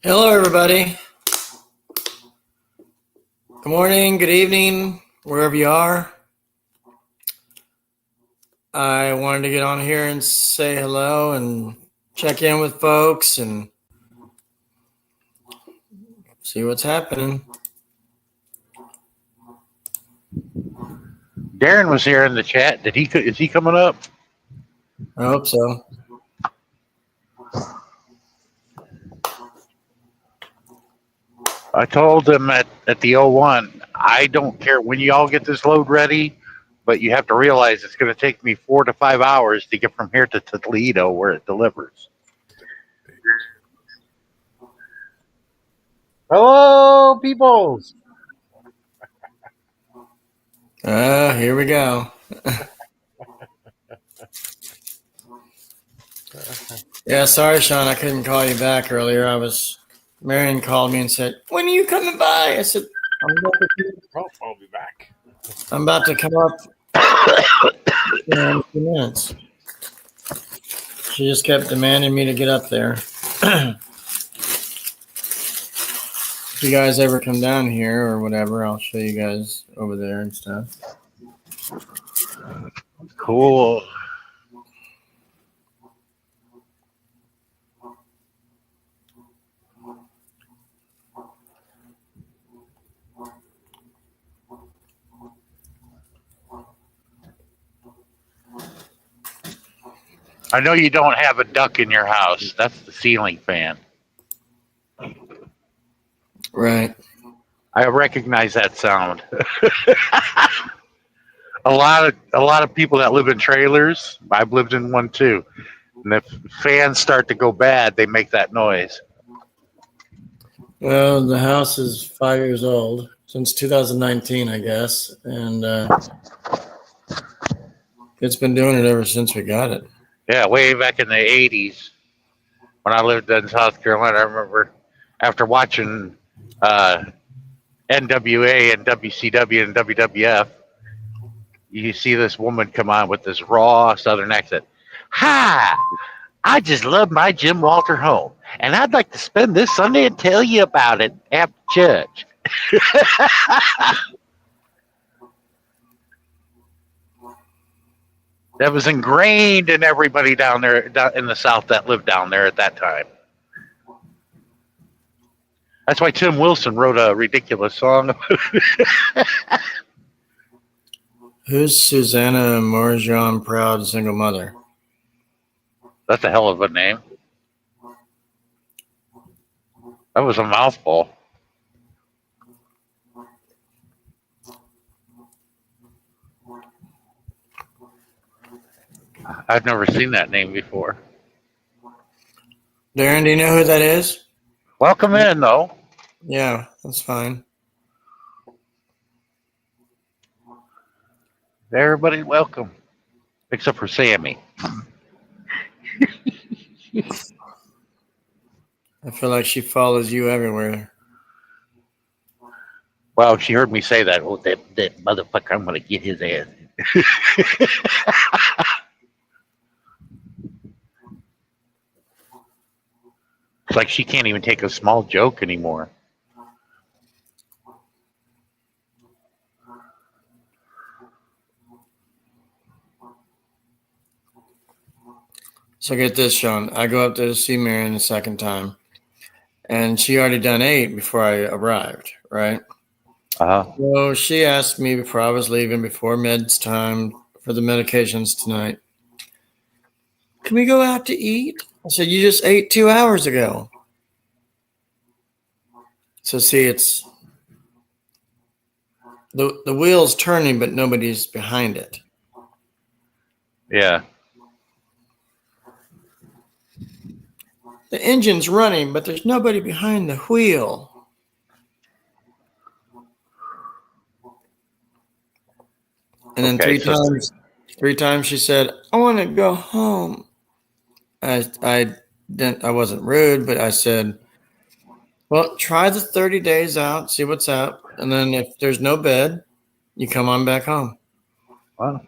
Hello, everybody. Good morning, good evening, wherever you are. I wanted to get on here and say hello and check in with folks and see what's happening. Darren was here in the chat. Is he coming up? I hope so. I told him at the O1, I don't care when you all get this load ready, but you have to realize it's going to take me 4 to 5 hours to get from here to Toledo where it delivers. Hello, peoples. Here we go. Yeah, sorry, Sean, I couldn't call you back earlier. Marion called me and said, "When are you coming by?" I said, I'll be back. I'm about to come up in a few minutes. She just kept demanding me to get up there. If you guys ever come down here or whatever, I'll show you guys over there and stuff. Cool. I know you don't have a duck in your house. That's the ceiling fan. Right. I recognize that sound. a lot of people that live in trailers. I've lived in one too. And if fans start to go bad, they make that noise. Well, the house is 5 years old, since 2019, I guess, and it's been doing it ever since we got it. Yeah, way back in the 80s when I lived in South Carolina, I remember after watching NWA and WCW and WWF, you see this woman come on with this raw Southern accent. Hi, I just love my Jim Walter home, and I'd like to spend this Sunday and tell you about it after church. That was ingrained in everybody down there in the South that lived down there at that time. That's why Tim Wilson wrote a ridiculous song. Who's Susanna Morjan, proud single mother? That's a hell of a name. That was a mouthful. I've never seen that name before. Darren, do you know who that is? Welcome in, though. Yeah, that's fine. Everybody, welcome. Except for Sammy. I feel like she follows you everywhere. Well, she heard me say that. Oh, that motherfucker, I'm going to get his ass. It's like she can't even take a small joke anymore. So get this, Sean. I go up there to see Marion the second time, and she already done 8 before I arrived, right? So she asked me before I was leaving, before meds time for the medications tonight, can we go out to eat? I said, you just ate 2 hours ago. So see, it's the wheel's turning, but nobody's behind it. Yeah. The engine's running, but there's nobody behind the wheel. And then Okay, three times she said, I want to go home. I wasn't rude, but I said, well, try the 30 days out, see what's up. And then if there's no bed, you come on back home. Well,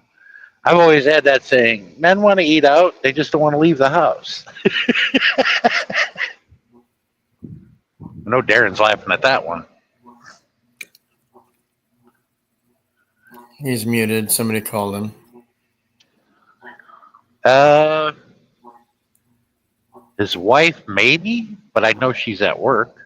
I've always had that saying, men want to eat out, they just don't want to leave the house. know Darren's laughing at that one. He's muted. Somebody called him. His wife, maybe, but I know she's at work.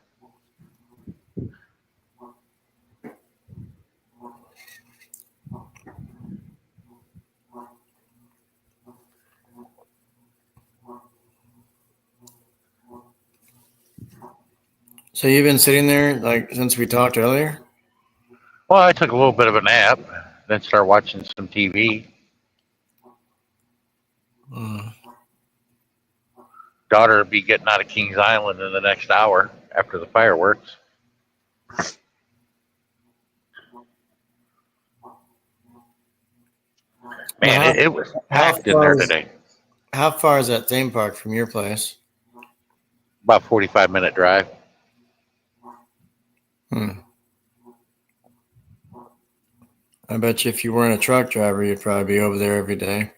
So you've been sitting there like since we talked earlier? Well, I took a little bit of a nap, then started watching some TV. Daughter will be getting out of Kings Island in the next hour after the fireworks. Man, it was packed in there today. How far is that theme park from your place? About 45-minute drive. I bet you if you weren't a truck driver, you'd probably be over there every day.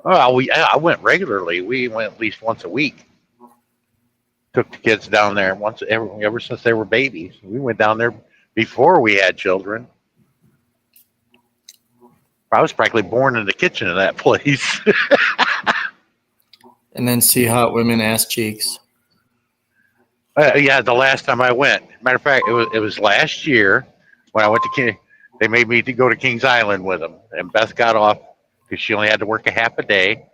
Oh, I went regularly. We went at least once a week. Took the kids down there ever since they were babies. We went down there before we had children. I was practically born in the kitchen of that place. And then see hot women ass cheeks. Yeah, the last time I went. Matter of fact, it was last year when I went to they made me to go to Kings Island with them, and Beth got off because she only had to work a half a day,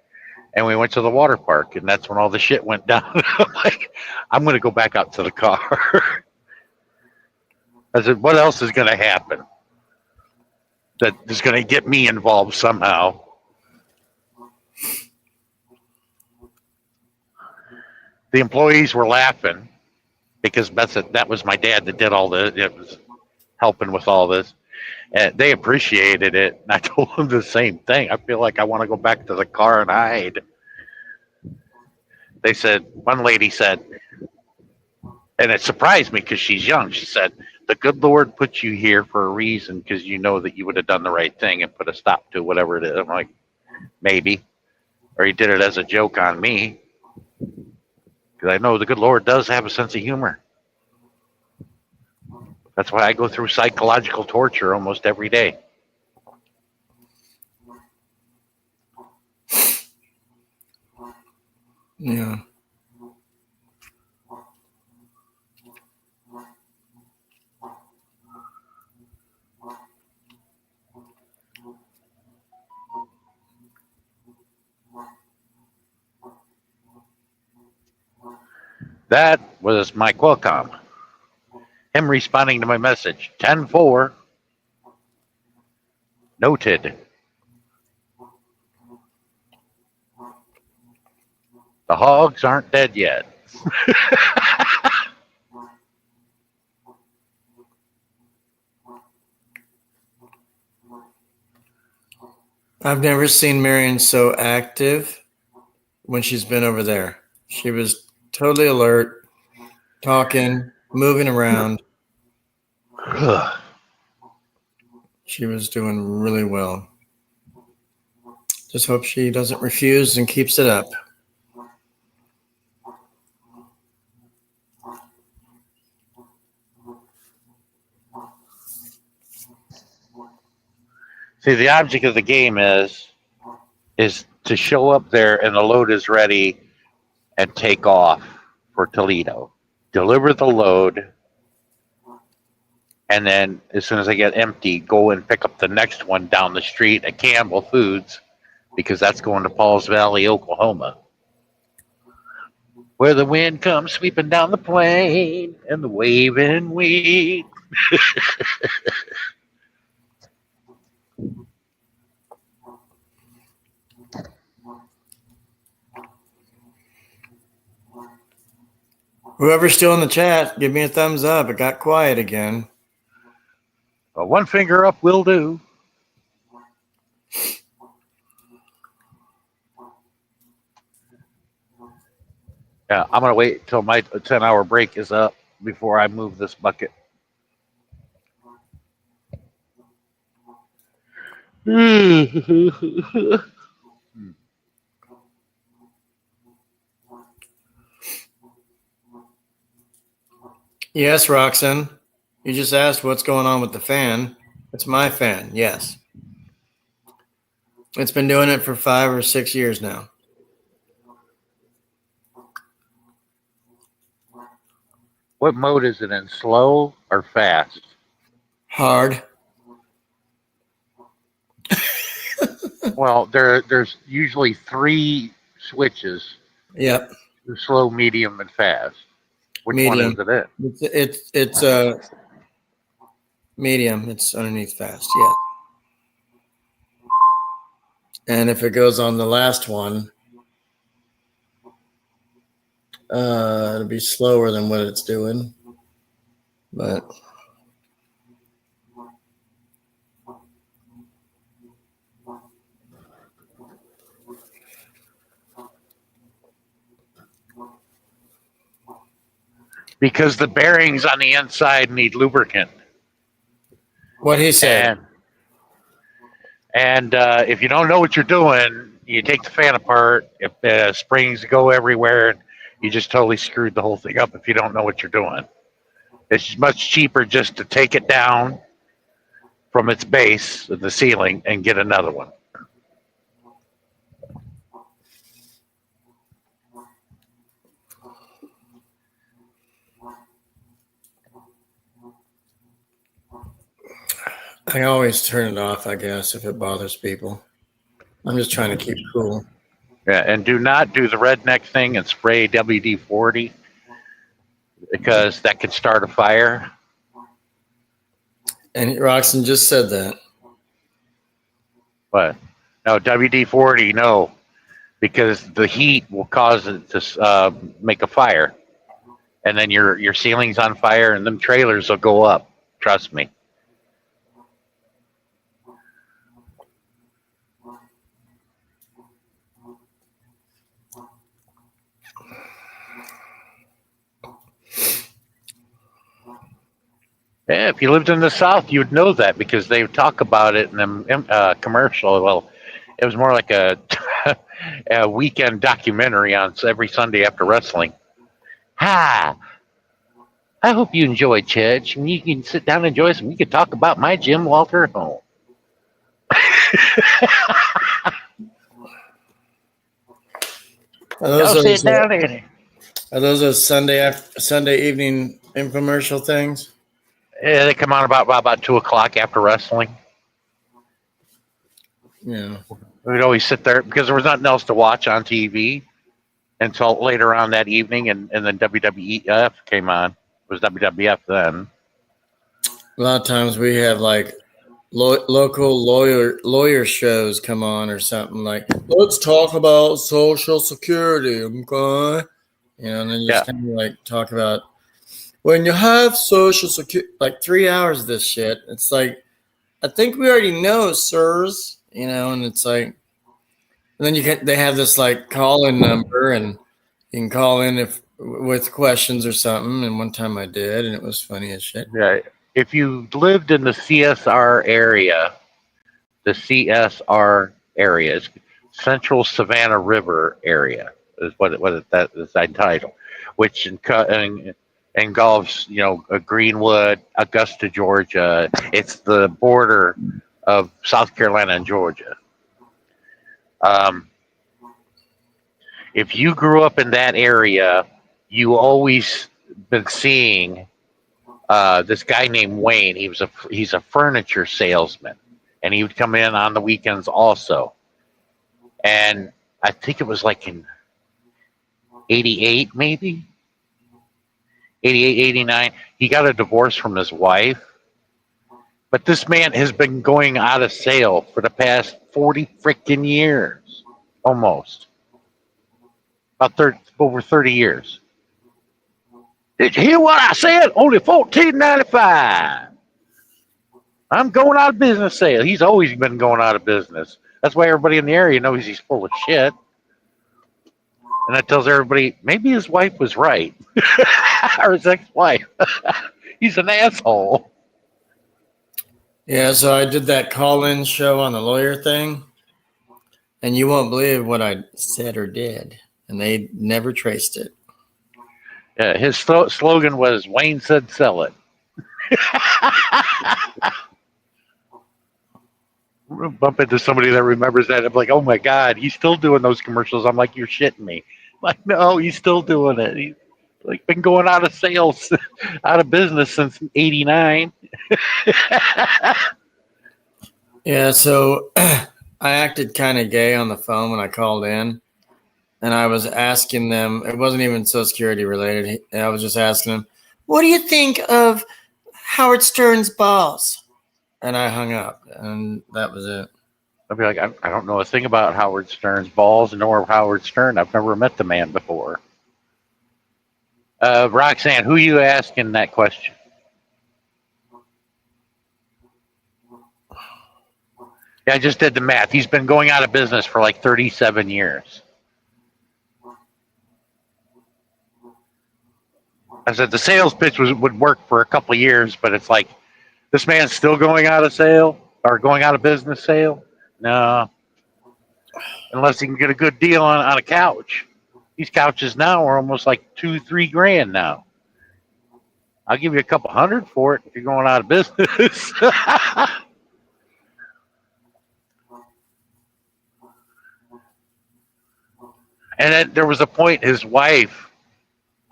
and we went to the water park, and that's when all the shit went down. I'm like, I'm going to go back out to the car. I said, what else is going to happen that is going to get me involved somehow? The employees were laughing because Beth said that was my dad that did all this. It was helping with all this. And they appreciated it. And I told them the same thing. I feel like I want to go back to the car and hide. They said, one lady said, and it surprised me because she's young. She said, the good Lord put you here for a reason because you know that you would have done the right thing and put a stop to whatever it is. I'm like, maybe. Or he did it as a joke on me. Because I know the good Lord does have a sense of humor. That's why I go through psychological torture almost every day. Yeah. That was my Qualcomm. Him responding to my message. 10-4. Noted. The hogs aren't dead yet. I've never seen Marion so active when she's been over there. She was totally alert, talking, moving around. She was doing really well. Just hope she doesn't refuse and keeps it up. See, the object of the game is to show up there and the load is ready and take off for Toledo. Deliver the load, and then as soon as I get empty, go and pick up the next one down the street at Campbell Foods, because that's going to Pauls Valley, Oklahoma, where the wind comes sweeping down the plain and the waving wheat. Whoever's still in the chat, give me a thumbs up. It got quiet again. But one finger up will do. Yeah, I'm going to wait till my 10-hour break is up before I move this bucket. Yes, Roxanne. You just asked what's going on with the fan. It's my fan, yes. It's been doing it for 5 or 6 years now. What mode is it in? Slow or fast? Hard. Well, there's usually 3 switches. Yep. Slow, medium, and fast. Which Medium. one is it in? It's medium. It's underneath fast, yeah. And if it goes on the last one, it'll be slower than what it's doing. But Because the bearings on the inside need lubricant. what he said. And if you don't know what you're doing, you take the fan apart. If the springs go everywhere, you just totally screwed the whole thing up if you don't know what you're doing. It's much cheaper just to take it down from its base, the ceiling, and get another one. I always turn it off, I guess, if it bothers people. I'm just trying to keep cool. Yeah, and do not do the redneck thing and spray WD-40 because that can start a fire. And Roxanne just said that. But no, WD-40, no, because the heat will cause it to make a fire, and then your ceiling's on fire, and them trailers will go up. Trust me. Yeah, if you lived in the South, you'd know that because they talk about it in the commercial. Well, it was more like a weekend documentary on every Sunday after wrestling. Hi, I hope you enjoy church. And you can sit down and enjoy some. We could talk about my Jim Walter home. Are those those Sunday evening infomercial things? Yeah, they come on about 2 o'clock after wrestling. Yeah. We'd always sit there because there was nothing else to watch on TV until later on that evening, and then WWF came on. It was WWF then. A lot of times we have like local lawyer shows come on or something like, let's talk about Social Security, okay? You know, and then just kind of like talk about when you have Social Security, like 3 hours of this shit. It's like, I think we already know, sirs. You know, and it's like, and then they have this like call-in number, and you can call in with questions or something. And one time I did, and it was funny as shit. Yeah, if you lived in the CSR area, is Central Savannah River area is what that is entitled, which engulfs, Greenwood, Augusta, Georgia. It's the border of South Carolina and Georgia. If you grew up in that area, you always been seeing this guy named Wayne. He's a furniture salesman, and he would come in on the weekends also. And I think it was like in 88, maybe 88, 89. He got a divorce from his wife. But this man has been going out of sale for the past 40 freaking years, almost. Over 30 years. Did you hear what I said? Only $14.95. I'm going out of business sale. He's always been going out of business. That's why everybody in the area knows he's full of shit. And that tells everybody maybe his wife was right. Or his ex-wife. He's an asshole. Yeah, so I did that call-in show on the lawyer thing, and you won't believe what I said or did, and they never traced it. His slogan was "Wayne said sell it." Bump into somebody that remembers that. I'm like, oh my God, he's still doing those commercials. I'm like, you're shitting me. I'm like, no, he's still doing it. He's like been going out of sales, out of business since '89. Yeah, so I acted kind of gay on the phone when I called in, and I was asking them. It wasn't even Social Security related. I was just asking them, "What do you think of Howard Stern's balls?" And I hung up, and that was it. I'd be like, I don't know a thing about Howard Stern's balls, nor Howard Stern. I've never met the man before. Roxanne, who are you asking that question? Yeah, I just did the math. He's been going out of business for like 37 years. I said the sales pitch would work for a couple of years, but it's like, this man's still going out of sale or going out of business sale? No. Unless he can get a good deal on a couch. These couches now are almost like $2-3 grand now. I'll give you a couple hundred for it if you're going out of business. And then there was a point his wife,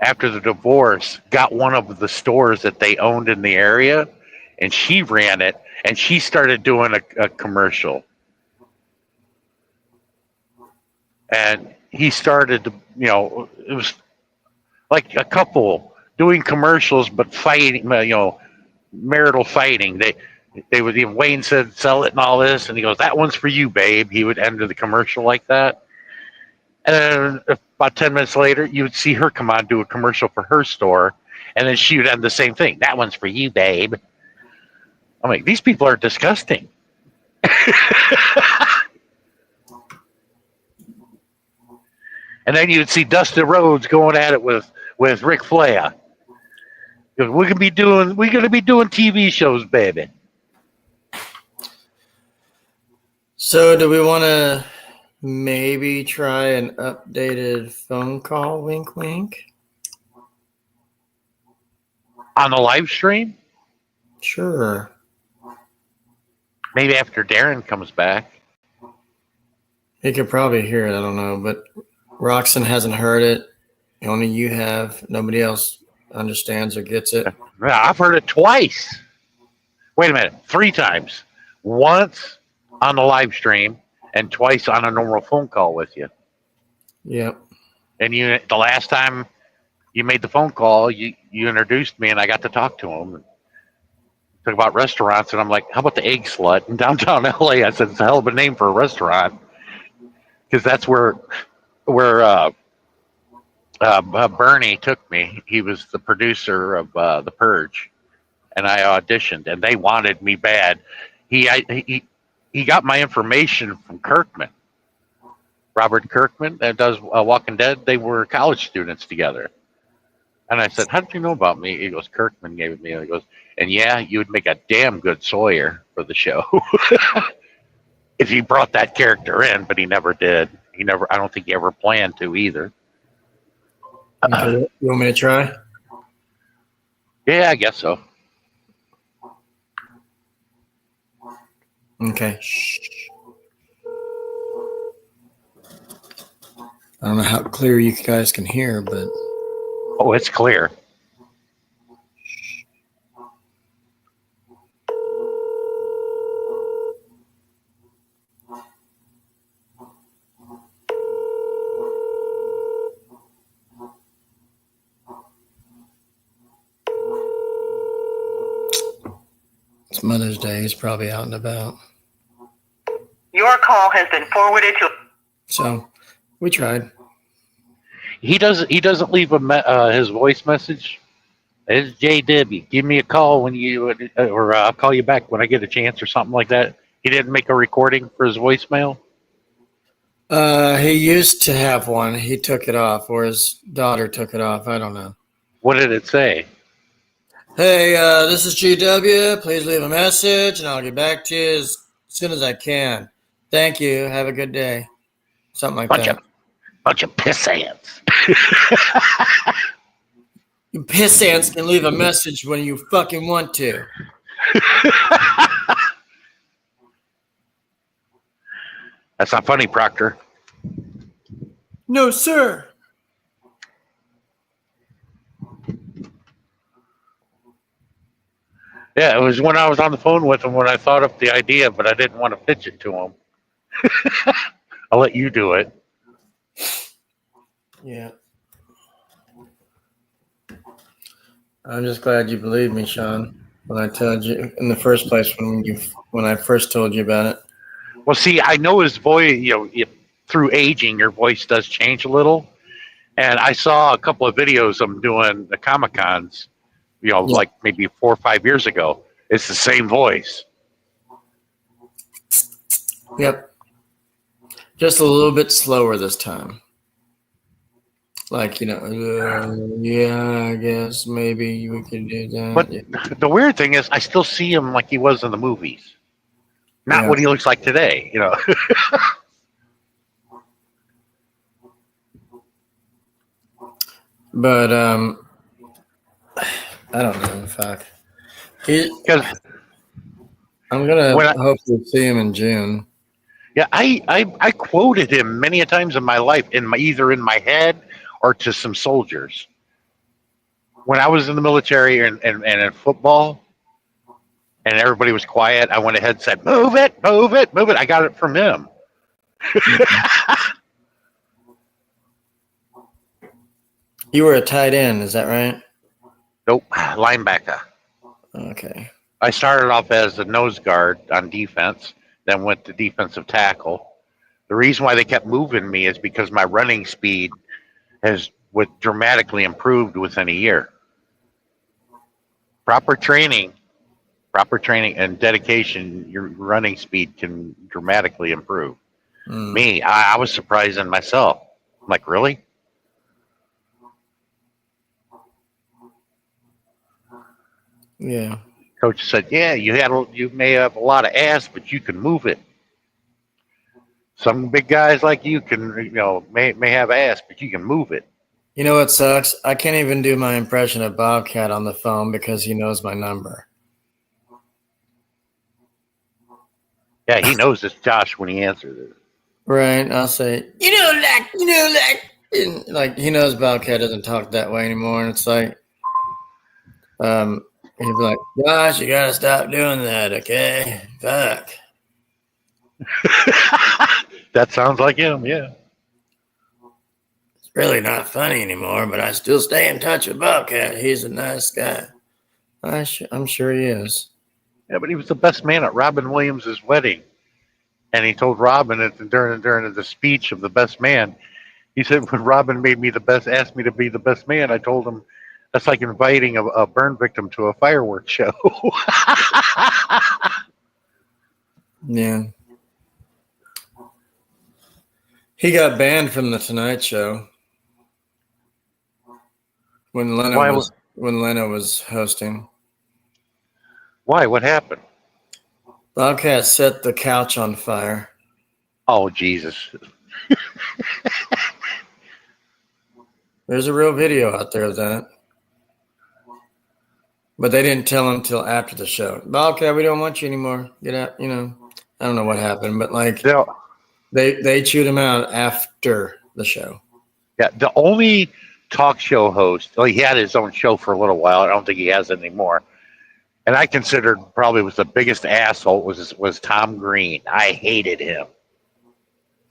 after the divorce, got one of the stores that they owned in the area, and she ran it, and she started doing a commercial. And he started to, it was like a couple doing commercials, but fighting, marital fighting. They would even, Wayne said, sell it and all this, and he goes, that one's for you, babe. He would end the commercial like that. And then about 10 minutes later, you would see her come on, do a commercial for her store, and then she would end the same thing. That one's for you, babe. I'm like, these people are disgusting. And then you'd see Dusty Rhodes going at it with Ric Flair. We're gonna be doing TV shows, baby. So, do we want to maybe try an updated phone call? Wink, wink. On the live stream? Sure. Maybe after Darren comes back. He could probably hear it. I don't know, but Roxanne hasn't heard it. Only you have. Nobody else understands or gets it. I've heard it twice. Wait a minute, 3 times. Once on the live stream and twice on a normal phone call with you. Yep. And the last time you made the phone call, you introduced me and I got to talk to him. Talk about restaurants, and I'm like, how about the Egg Slut in downtown LA? I said, it's a hell of a name for a restaurant. Because that's where Bernie took me. He was the producer of The Purge, and I auditioned, and they wanted me bad. He got my information from Kirkman, Robert Kirkman, that does Walking Dead. They were college students together, and I said, "How did you know about me?" He goes, "Kirkman gave it me." And he goes, "And yeah, you would make a damn good Sawyer for the show." If he brought that character in, but he never did. I don't think he ever planned to either. Okay. You want me to try? Yeah, I guess so. Okay. Shh. I don't know how clear you guys can hear, but... Oh, it's clear. It's Mother's Day. He's probably out and about. Your call has been forwarded to... So, we tried. He doesn't leave his voice message. It's JW. Give me a call when or I'll call you back when I get a chance or something like that. He didn't make a recording for his voicemail. He used to have one. He took it off, or his daughter took it off. I don't know. What did it say? Hey, this is GW. Please leave a message, and I'll get back to you as soon as I can. Thank you. Have a good day. Something like that. Bunch of piss ants. You piss ants can leave a message when you fucking want to. That's not funny, Proctor. No, sir. Yeah, it was when I was on the phone with him when I thought of the idea, but I didn't want to pitch it to him. I'll let you do it. Yeah. I'm just glad you believed me, Sean, when I told you in the first place when I first told you about it. Well, see, I know his voice. Through aging, your voice does change a little. And I saw a couple of videos of him doing the Comic Cons. Like maybe 4 or 5 years ago. It's the same voice. Yep. Just a little bit slower this time. Like, yeah, I guess maybe we could do that. But the weird thing is, I still see him like he was in the movies. Not what he looks like today, But, I don't know. Fuck. I'm going to hopefully see him in June. Yeah, I quoted him many a times in my life, either in my head or to some soldiers. When I was in the military and in football, and everybody was quiet, I went ahead and said, "Move it, move it, move it." I got it from him. You were a tight end, is that right? Nope, linebacker. Okay. I started off as a nose guard on defense, then went to defensive tackle. The reason why they kept moving me is because my running speed has dramatically improved within a year. Proper training and dedication, your running speed can dramatically improve. Me, I was surprised in myself. I'm like, really? Yeah. Coach said, "Yeah, you may have a lot of ass, but you can move it. Some big guys like you can, may have ass, but you can move it." You know what sucks? I can't even do my impression of Bobcat on the phone because he knows my number. Yeah, he knows it's Josh when he answers it. Right. I'll say, and like he knows Bobcat doesn't talk that way anymore. And it's like, he'd be like, "Josh, you gotta stop doing that, okay? Fuck." That sounds like him, yeah. It's really not funny anymore, but I still stay in touch with Bobcat. He's a nice guy. I'm sure he is. Yeah, but he was the best man at Robin Williams' wedding. And he told Robin during the speech of the best man, he said, when Robin asked me to be the best man, I told him, that's like inviting a burn victim to a fireworks show. Yeah. He got banned from the Tonight Show when Leno was hosting. Why? What happened? Bobcat set the couch on fire. Oh, Jesus. There's a real video out there of that. But they didn't tell him till after the show. Bobcat, we don't want you anymore. Get out, I don't know what happened, but like they chewed him out after the show. Yeah, the only talk show host, he had his own show for a little while. I don't think he has it anymore. And I considered probably was the biggest asshole was Tom Green. I hated him.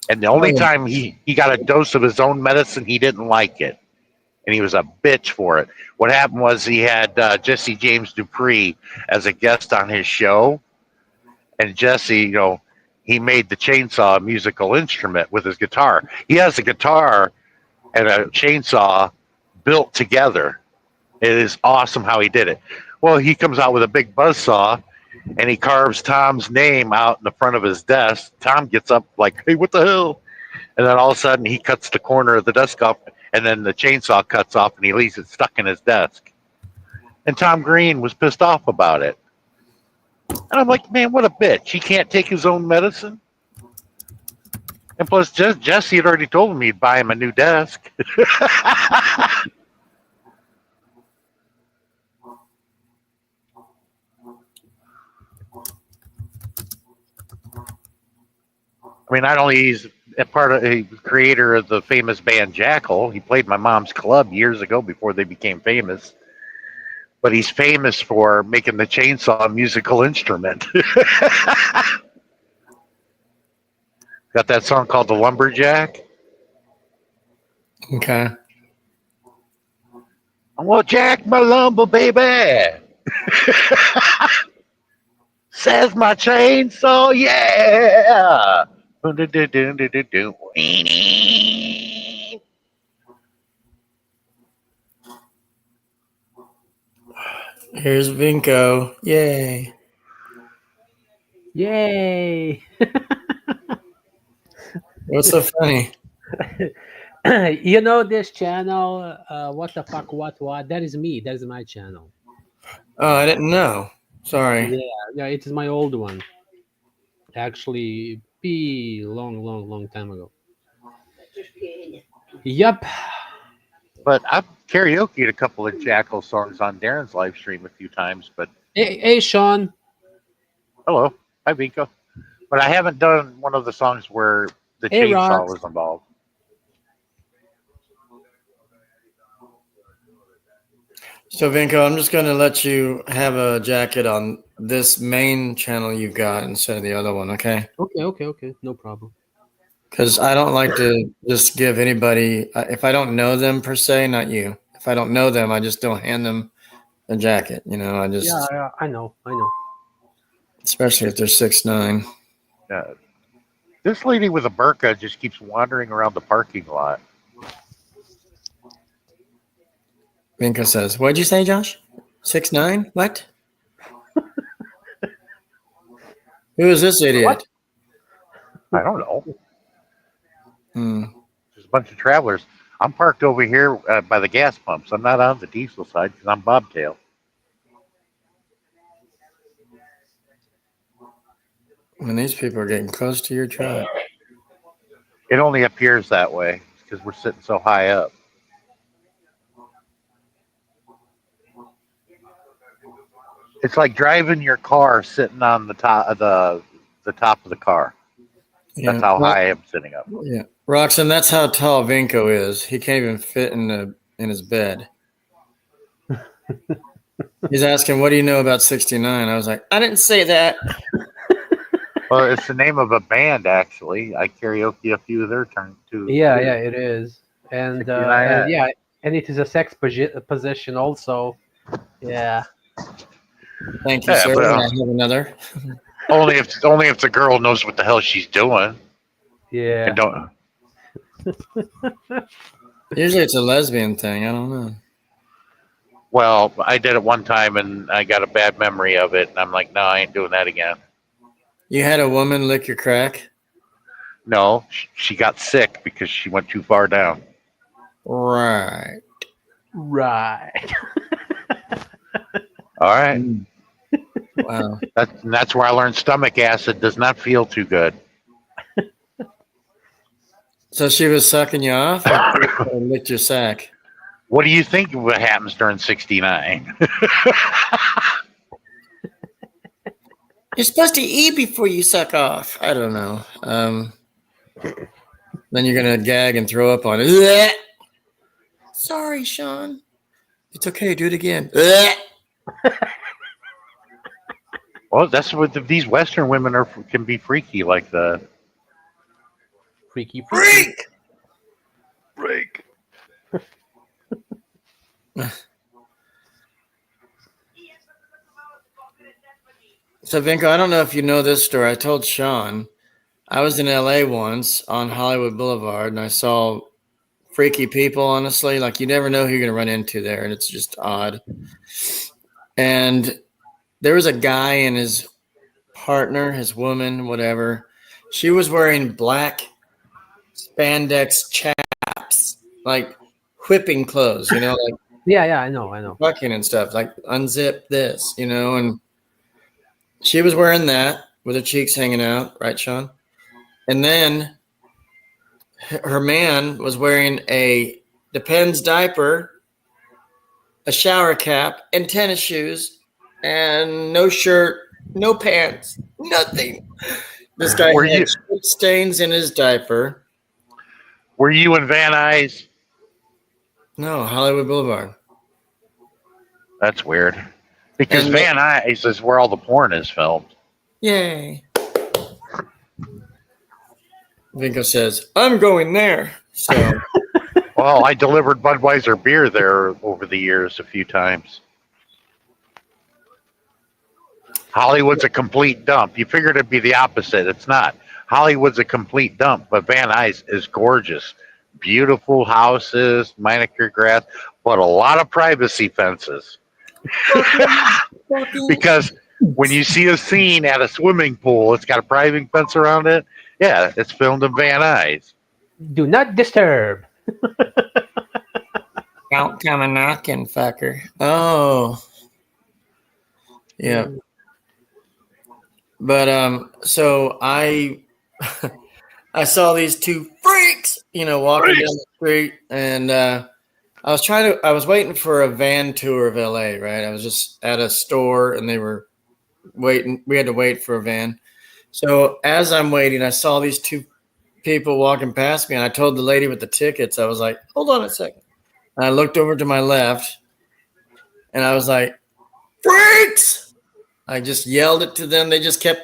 And the only time he got a dose of his own medicine, he didn't like it. And he was a bitch for it. What happened was he had Jesse James Dupree as a guest on his show. And Jesse, he made the chainsaw a musical instrument with his guitar. He has a guitar and a chainsaw built together. It is awesome how he did it. Well, he comes out with a big buzzsaw and he carves Tom's name out in the front of his desk. Tom gets up like, "Hey, what the hell?" And then all of a sudden he cuts the corner of the desk off, and then the chainsaw cuts off and he leaves it stuck in his desk. And Tom Green was pissed off about it. And I'm like, man, what a bitch. He can't take his own medicine. And plus, Jesse had already told him he'd buy him a new desk. I mean, not only he's a part of a creator of the famous band Jackal, he played my mom's club years ago before they became famous. But he's famous for making the chainsaw a musical instrument. Got that song called "The Lumberjack." Okay. I want Jack my lumber, baby. Says my chainsaw, yeah. Here's Vinko. Yay. Yay! What's so funny? You know this channel? What the fuck? What? That is me. That is my channel. Oh, I didn't know. Sorry. Yeah. It is my old one. Actually, be long time ago. Yep. But I've karaokeed a couple of Jackal songs on Darren's live stream a few times. But Hey, Sean. hello, hi Vinko. But I haven't done one of the songs where the Hey, chainsaw Rox. was involved. So, Vinko, I'm just going to let you have a jacket on this main channel you've got instead of the other one, okay? Okay. No problem. Because I don't like to just give anybody, if I don't know them per se, not you. If I don't know them, I just don't hand them a jacket. You know, I just, Yeah, I know. especially if they're 6'9". This lady with a burqa just keeps wandering around the parking lot. Vinko says, "What'd you say, Josh? 6'9"? What? Who is this idiot?" I don't know. Hmm. There's a bunch of travelers. I'm parked over here by the gas pumps. I'm not on the diesel side because I'm bobtail. And these people are getting close to your truck. It only appears that way because we're sitting so high up. It's like driving your car sitting on the top of the top of the car. That's how high I'm sitting up. Yeah, Roxanne, that's how tall Vinko is. He can't even fit in his bed. He's asking, "What do you know about 69?" I was like, "I didn't say that." Well, it's the name of a band, actually. I karaoke a few of their turns too. Yeah, it is, and it is a sex position also. Yeah. Thank you, Yeah, sir. but, I have another. only if the girl knows what the hell she's doing. Yeah. And don't. Usually it's a lesbian thing. I don't know. Well, I did it one time and I got a bad memory of it, and I'm like, no, I ain't doing that again. You had a woman lick your crack? No, she got sick because she went too far down. Right. All right. Wow. That's where I learned stomach acid does not feel too good. So she was sucking you off or licked your sack? What do you think what happens during 69? You're supposed to eat before you suck off. I don't know. Then you're going to gag and throw up on it. Sorry, Sean. It's okay. Do it again. Well, that's what these Western women can be freaky like that. Freaky. Freak. So, Vinko, I don't know if you know this story. I told Sean I was in LA once on Hollywood Boulevard and I saw freaky people, honestly. Like, you never know who you're going to run into there, and it's just odd. And there was a guy and his partner, his woman, whatever. She was wearing black spandex chaps, like whipping clothes, you know, like Yeah, I know. fucking and stuff, like unzip this, you know, and she was wearing that with her cheeks hanging out, right, Sean? And then her man was wearing a Depends diaper, a shower cap, and tennis shoes, and no shirt, no pants, nothing. This guy had shit stains in his diaper. Were you in Van Nuys? No, Hollywood Boulevard. That's weird. Because Van Nuys is where all the porn is filmed. Yay. Vinko says, I'm going there. So, well, I delivered Budweiser beer there over the years a few times. Hollywood's a complete dump. You figured it'd be the opposite. It's not. Hollywood's a complete dump, but Van Nuys is gorgeous. Beautiful houses, manicure grass, but a lot of privacy fences. Because when you see a scene at a swimming pool, it's got a private fence around it. Yeah, it's filmed in Van Nuys. Do not disturb. Don't come a knocking, fucker. Oh. Yeah. But so I saw these two freaks, walking down the street, and I was waiting for a van tour of LA, right? I was just at a store and they were waiting. We had to wait for a van. So as I'm waiting, I saw these two people walking past me, and I told the lady with the tickets, I was like, hold on a second. And I looked over to my left and I was like, freaks! I just yelled it to them. They just kept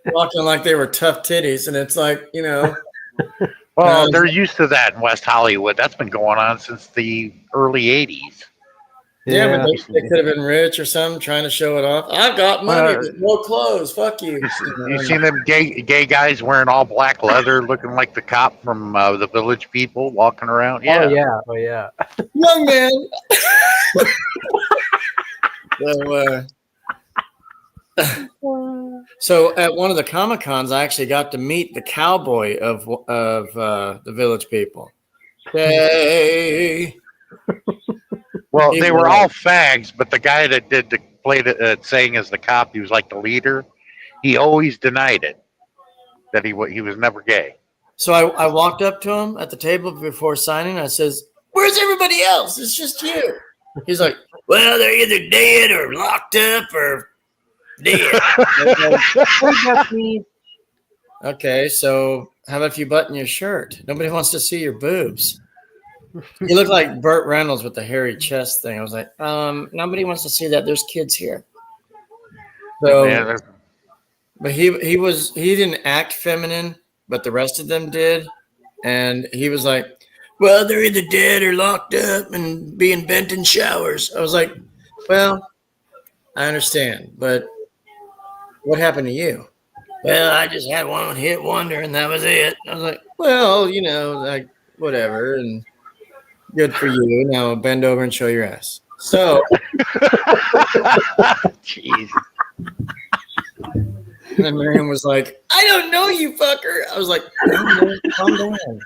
walking like they were tough titties. And it's like, Well, they're used to that in West Hollywood. That's been going on since the early 80s. Yeah, but they could have been rich or something, trying to show it off. I've got money, but no clothes. Fuck you. You seen them gay guys wearing all black leather, looking like the cop from the Village People, walking around? Yeah. Oh, yeah. Young man. So at one of the Comic-Cons, I actually got to meet the cowboy of the Village People. Hey. Well, they were all fags, but the guy that played saying as the cop, he was like the leader. He always denied it, that he was never gay. So I walked up to him at the table before signing. I says, "Where's everybody else? It's just you." He's like, "Well, they're either dead or locked up or dead." Okay, so how about if you button your shirt? Nobody wants to see your boobs. You look like Burt Reynolds with the hairy chest thing. I was like, nobody wants to see that. There's kids here. So, but he didn't act feminine, but the rest of them did. And he was like, well, they're either dead or locked up and being bent in showers. I was like, well, I understand, but what happened to you? Well, I just had one hit wonder and that was it. I was like, well, like whatever. And good for you. Now bend over and show your ass. So, jeez. And then Miriam was like, I don't know you, fucker. I was like, calm down.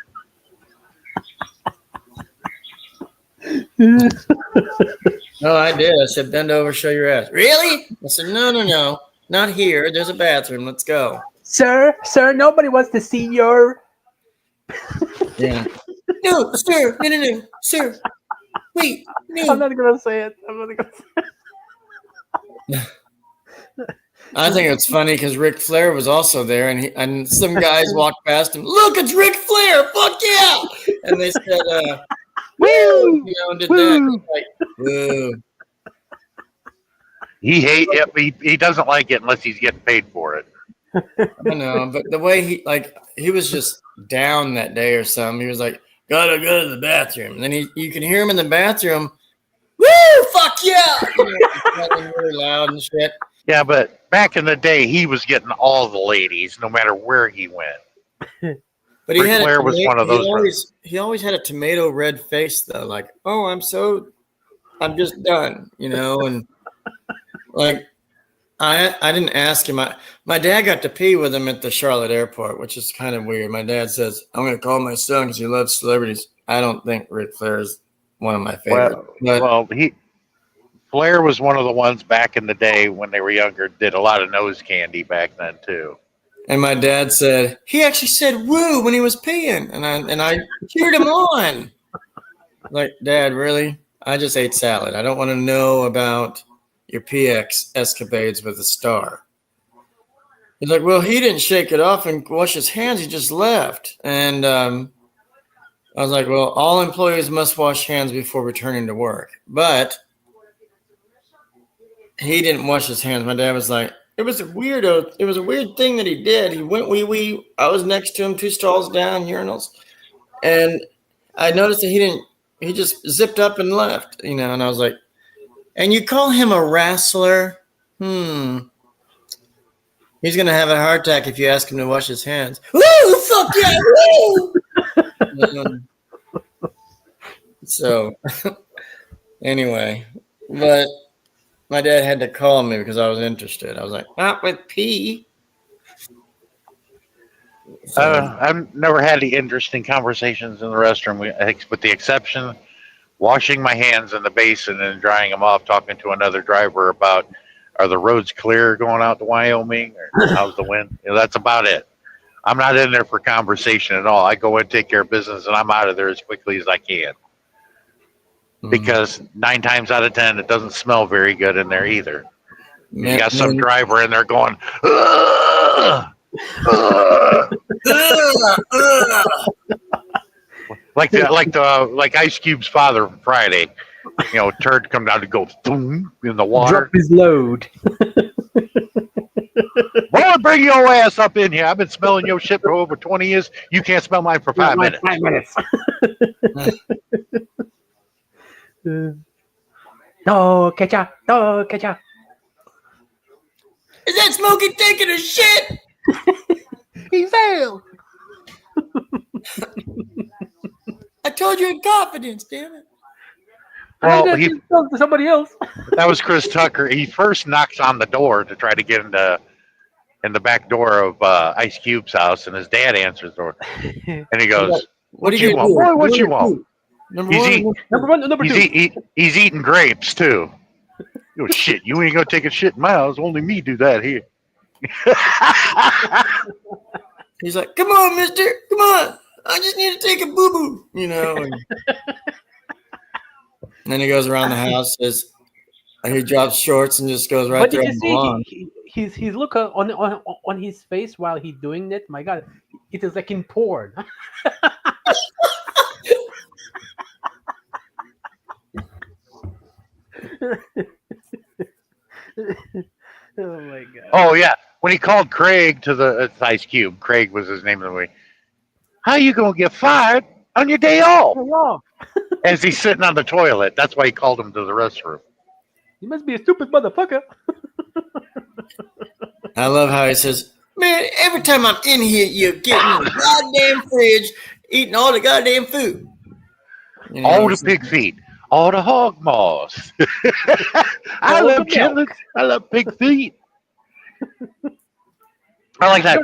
No, I did. I said, bend over, show your ass. Really? I said, no. Not here. There's a bathroom. Let's go. Sir, nobody wants to see your... Yeah. No, sir. No. Sir. Wait. No. I'm not going to say it. I think it's funny because Ric Flair was also there, and some guys walked past him. Look, it's Ric Flair! Fuck yeah! And they said, "Woo!" And did that. Like, woo. He doesn't like it unless he's getting paid for it. I know, but the way he was just down that day or something. He was like, gotta go to the bathroom. And then you can hear him in the bathroom. Woo! Fuck yeah! Really loud and shit. Yeah, but back in the day, he was getting all the ladies, no matter where he went. But Ric Flair was one of those. He always had a tomato red face, though. Like, oh, I'm just done, and like, I didn't ask him. My dad got to pee with him at the Charlotte airport, which is kind of weird. My dad says, I'm going to call my son because he loves celebrities. I don't think Ric Flair is one of my favorites. Flair was one of the ones back in the day when they were younger, did a lot of nose candy back then, too. And my dad said, he actually said woo when he was peeing. And I cheered him on. Like, Dad, really? I just ate salad. I don't want to know about your PX escapades with a star. He's like, well, he didn't shake it off and wash his hands. He just left. And I was like, well, all employees must wash hands before returning to work. But he didn't wash his hands. My dad was like, it was a weird thing that he did. He went wee-wee. I was next to him, 2 stalls down, urinals. And I noticed that he just zipped up and left, and I was like, and you call him a wrestler? He's going to have a heart attack if you ask him to wash his hands. Woo, fuck yeah, woo! So, anyway, but my dad had to call me because I was interested. I was like, not with P. So, I've never had any interesting conversations in the restroom, with the exception washing my hands in the basin and drying them off, talking to another driver about, are the roads clear going out to Wyoming, or how's the wind? That's about it. I'm not in there for conversation at all. I go in, take care of business, and I'm out of there as quickly as I can. Because 9 times out of 10, it doesn't smell very good in there either. You got some driver in there going, ugh! like Ice Cube's father from Friday, turd come down to go boom in the water. Drop his load. Boy, bring your ass up in here. I've been smelling your shit for over 20 years. You can't smell mine for 5 minutes. 5 minutes. No, ketchup. No, ketchup. Is that Smokey taking a shit? He failed. I told you in confidence, damn it. Well, he talked to somebody else. That was Chris Tucker. He first knocks on the door to try to get in the back door of Ice Cube's house, and his dad answers the door, and he goes, "What do you want, boy? What you want?" He's eating grapes too. Oh shit! You ain't gonna take a shit in my house. Only me do that here. He's like, "Come on, mister. Come on. I just need to take a boo-boo." And then he goes around the house, he drops shorts and just goes right there on the lawn. His look on his face while he's doing it, my God, it is like in porn. Oh my God. Oh yeah, when he called Craig to the Ice Cube, Craig was his name of the week. How you gonna get fired on your day off? As he's sitting on the toilet. That's why he called him to the restroom. You must be a stupid motherfucker. I love how he says, "Man, every time I'm in here, you're getting in the goddamn fridge, eating all the goddamn food. All the pig feet. All the hog maws. I love chitlins. I love pig feet." I like that.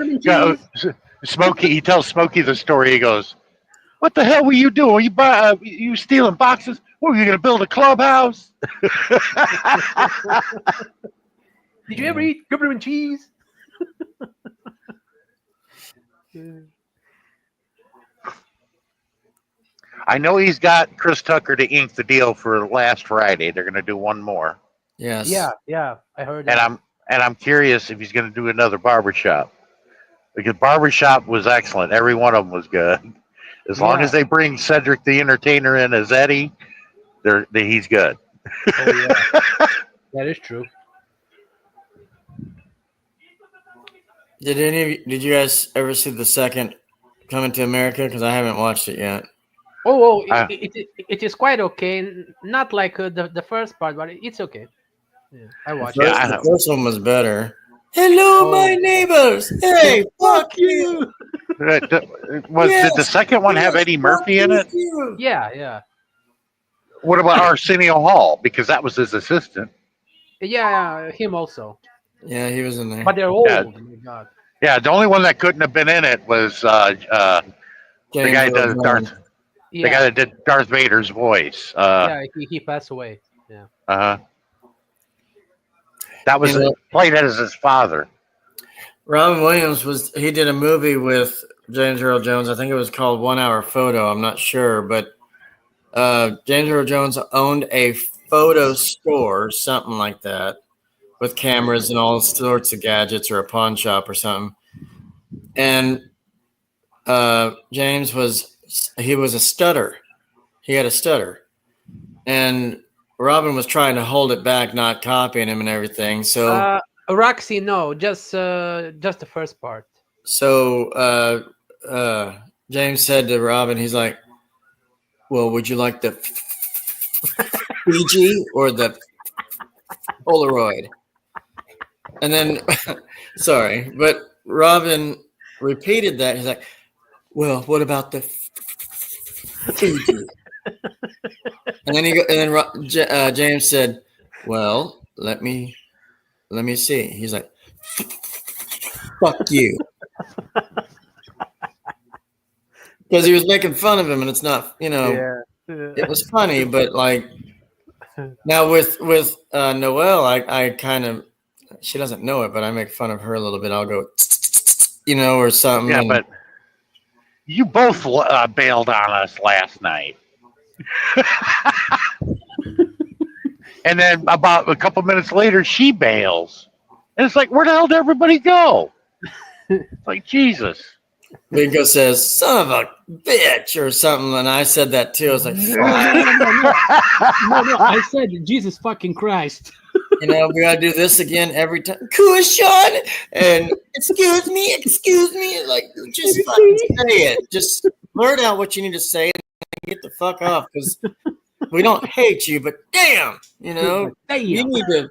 Smokey, he tells Smokey the story. He goes, "What the hell were you doing? You stealing boxes? What, were you going to build a clubhouse?" Did you ever eat government cheese? I know he's got Chris Tucker to ink the deal for last Friday. They're going to do one more. Yes. Yeah. I heard that. And I'm curious if he's going to do another barbershop. Because barbershop was excellent. Every one of them was good. As long as they bring Cedric the Entertainer in as Eddie, he's good. Oh, yeah. That is true. Did you guys ever see the second Coming to America? Because I haven't watched it yet. It is quite okay. Not like the first part, but it's okay. Yeah, I watched it. The first one was better. Hello, my neighbors. Hey, fuck you. Did the second one have Eddie Murphy in it? Yeah. What about Arsenio Hall? Because that was his assistant. Yeah, him also. Yeah, he was in there. But they're old. Oh my God. Yeah, the only one that couldn't have been in it was the guy that did Darth Vader's voice. He passed away. Yeah. That was played as his father. Robin Williams did a movie with James Earl Jones. I think it was called 1 Hour Photo. I'm not sure, but James Earl Jones owned a photo store, something like that, with cameras and all sorts of gadgets, or a pawn shop or something. And James was a stutter. He had a stutter, and Robin was trying to hold it back, not copying him and everything. So Roxy, no, just the first part. So James said to Robin, he's like, "Well, would you like the Fiji or the Polaroid?" And then, sorry, but Robin repeated that. He's like, "Well, what about the Fiji?" And then James said, "Well, let me see." He's like, "Fuck you," because he was making fun of him, and it's not, it was funny, but like now with Noelle, I kind of, she doesn't know it, but I make fun of her a little bit. I'll go, or something. Yeah, but you both bailed on us last night. And then about a couple minutes later, she bails. And it's like, where the hell did everybody go? It's like, Jesus. Bingo says, "Son of a bitch," or something. And I said that too. I was like, no, I said, Jesus fucking Christ. We got to do this again every time. Cushion! And excuse me. Like, just fucking say it. Just blurt out what you need to say and get the fuck off, because we don't hate you, but damn, you need to.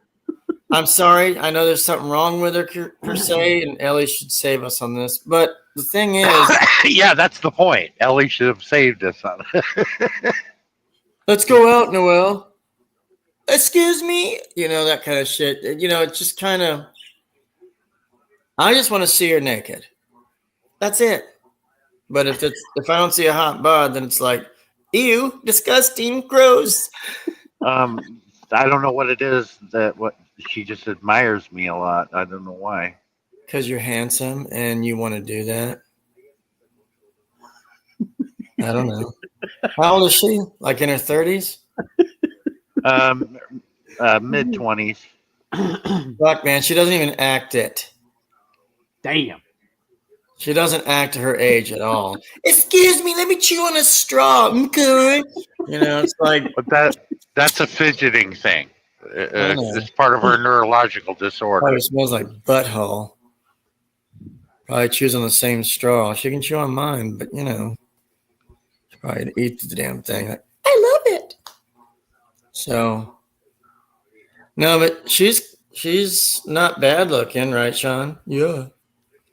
I'm sorry. I know there's something wrong with her per se, and Ellie should save us on this. But the thing is, yeah, that's the point. Ellie should have saved us on it. Let's go out, Noelle. Excuse me, that kind of shit. It's just kind of. I just want to see her naked. That's it. But if I don't see a hot bod, then it's like, ew, disgusting, gross. I don't know what it is what she just admires me a lot. I don't know why. Because you're handsome and you want to do that. I don't know. How old is she? Like in her 30s? Mid-20s. Fuck, man, she doesn't even act it. Damn. She doesn't act her age at all. Excuse me, let me chew on a straw. Okay. It's like. But that's a fidgeting thing. It's part of her neurological disorder. Probably smells like butthole. Probably chews on the same straw. She can chew on mine, but she probably eat the damn thing. Like, I love it. So, no, but she's not bad looking, right, Sean? Yeah.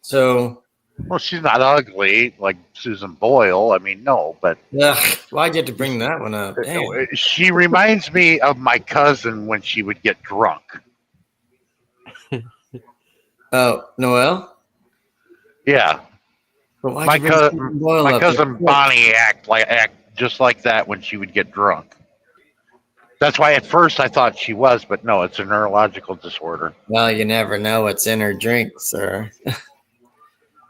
So. Well, she's not ugly like Susan Boyle. I mean, no, but why'd you have to bring that one up? Damn. She reminds me of my cousin when she would get drunk. Oh, Noelle? Yeah. My cousin Bonnie act just like that when she would get drunk. That's why at first I thought she was, but no, it's a neurological disorder. Well, you never know what's in her drink, sir.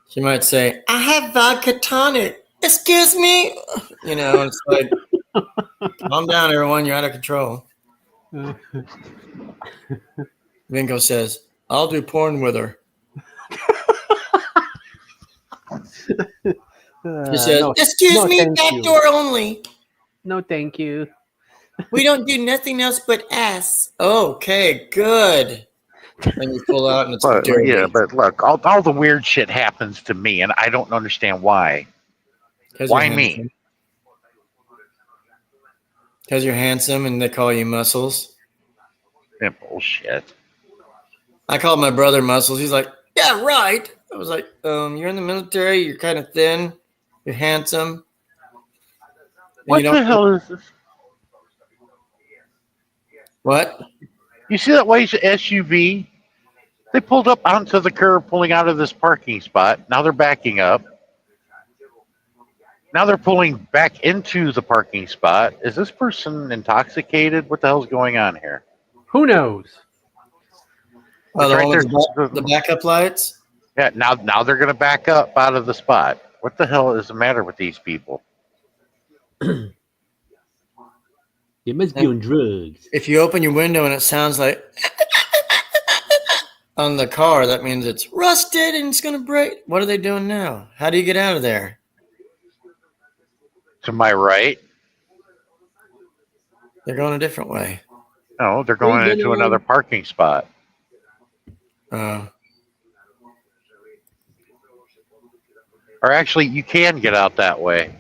She might say, "I have vodka tonic." Excuse me. It's like, calm down, everyone. You're out of control. Vinko says, "I'll do porn with her." She says, "Excuse me, back door only." No, thank you. We don't do nothing else but ass. Okay, good. And you pull out and it's dirty. Yeah, but look, all the weird shit happens to me, and I don't understand why. Why me? Because you're handsome and they call you Muscles. Yeah, bullshit. I called my brother Muscles. He's like, "Yeah, right." I was like, you're in the military. You're kind of thin. You're handsome. What the hell is this? What? You see that white SUV? They pulled up onto the curb, pulling out of this parking spot. Now they're backing up. Now they're pulling back into the parking spot. Is this person intoxicated? What the hell's going on here? Who knows? Oh, the backup lights? Yeah, now they're going to back up out of the spot. What the hell is the matter with these people? You must be on drugs. If you open your window and it sounds like on the car, that means it's rusted and it's going to break. What are they doing now? How do you get out of there? To my right. They're going a different way. No, they're going into another parking spot. Uh, Or actually, you can get out that way.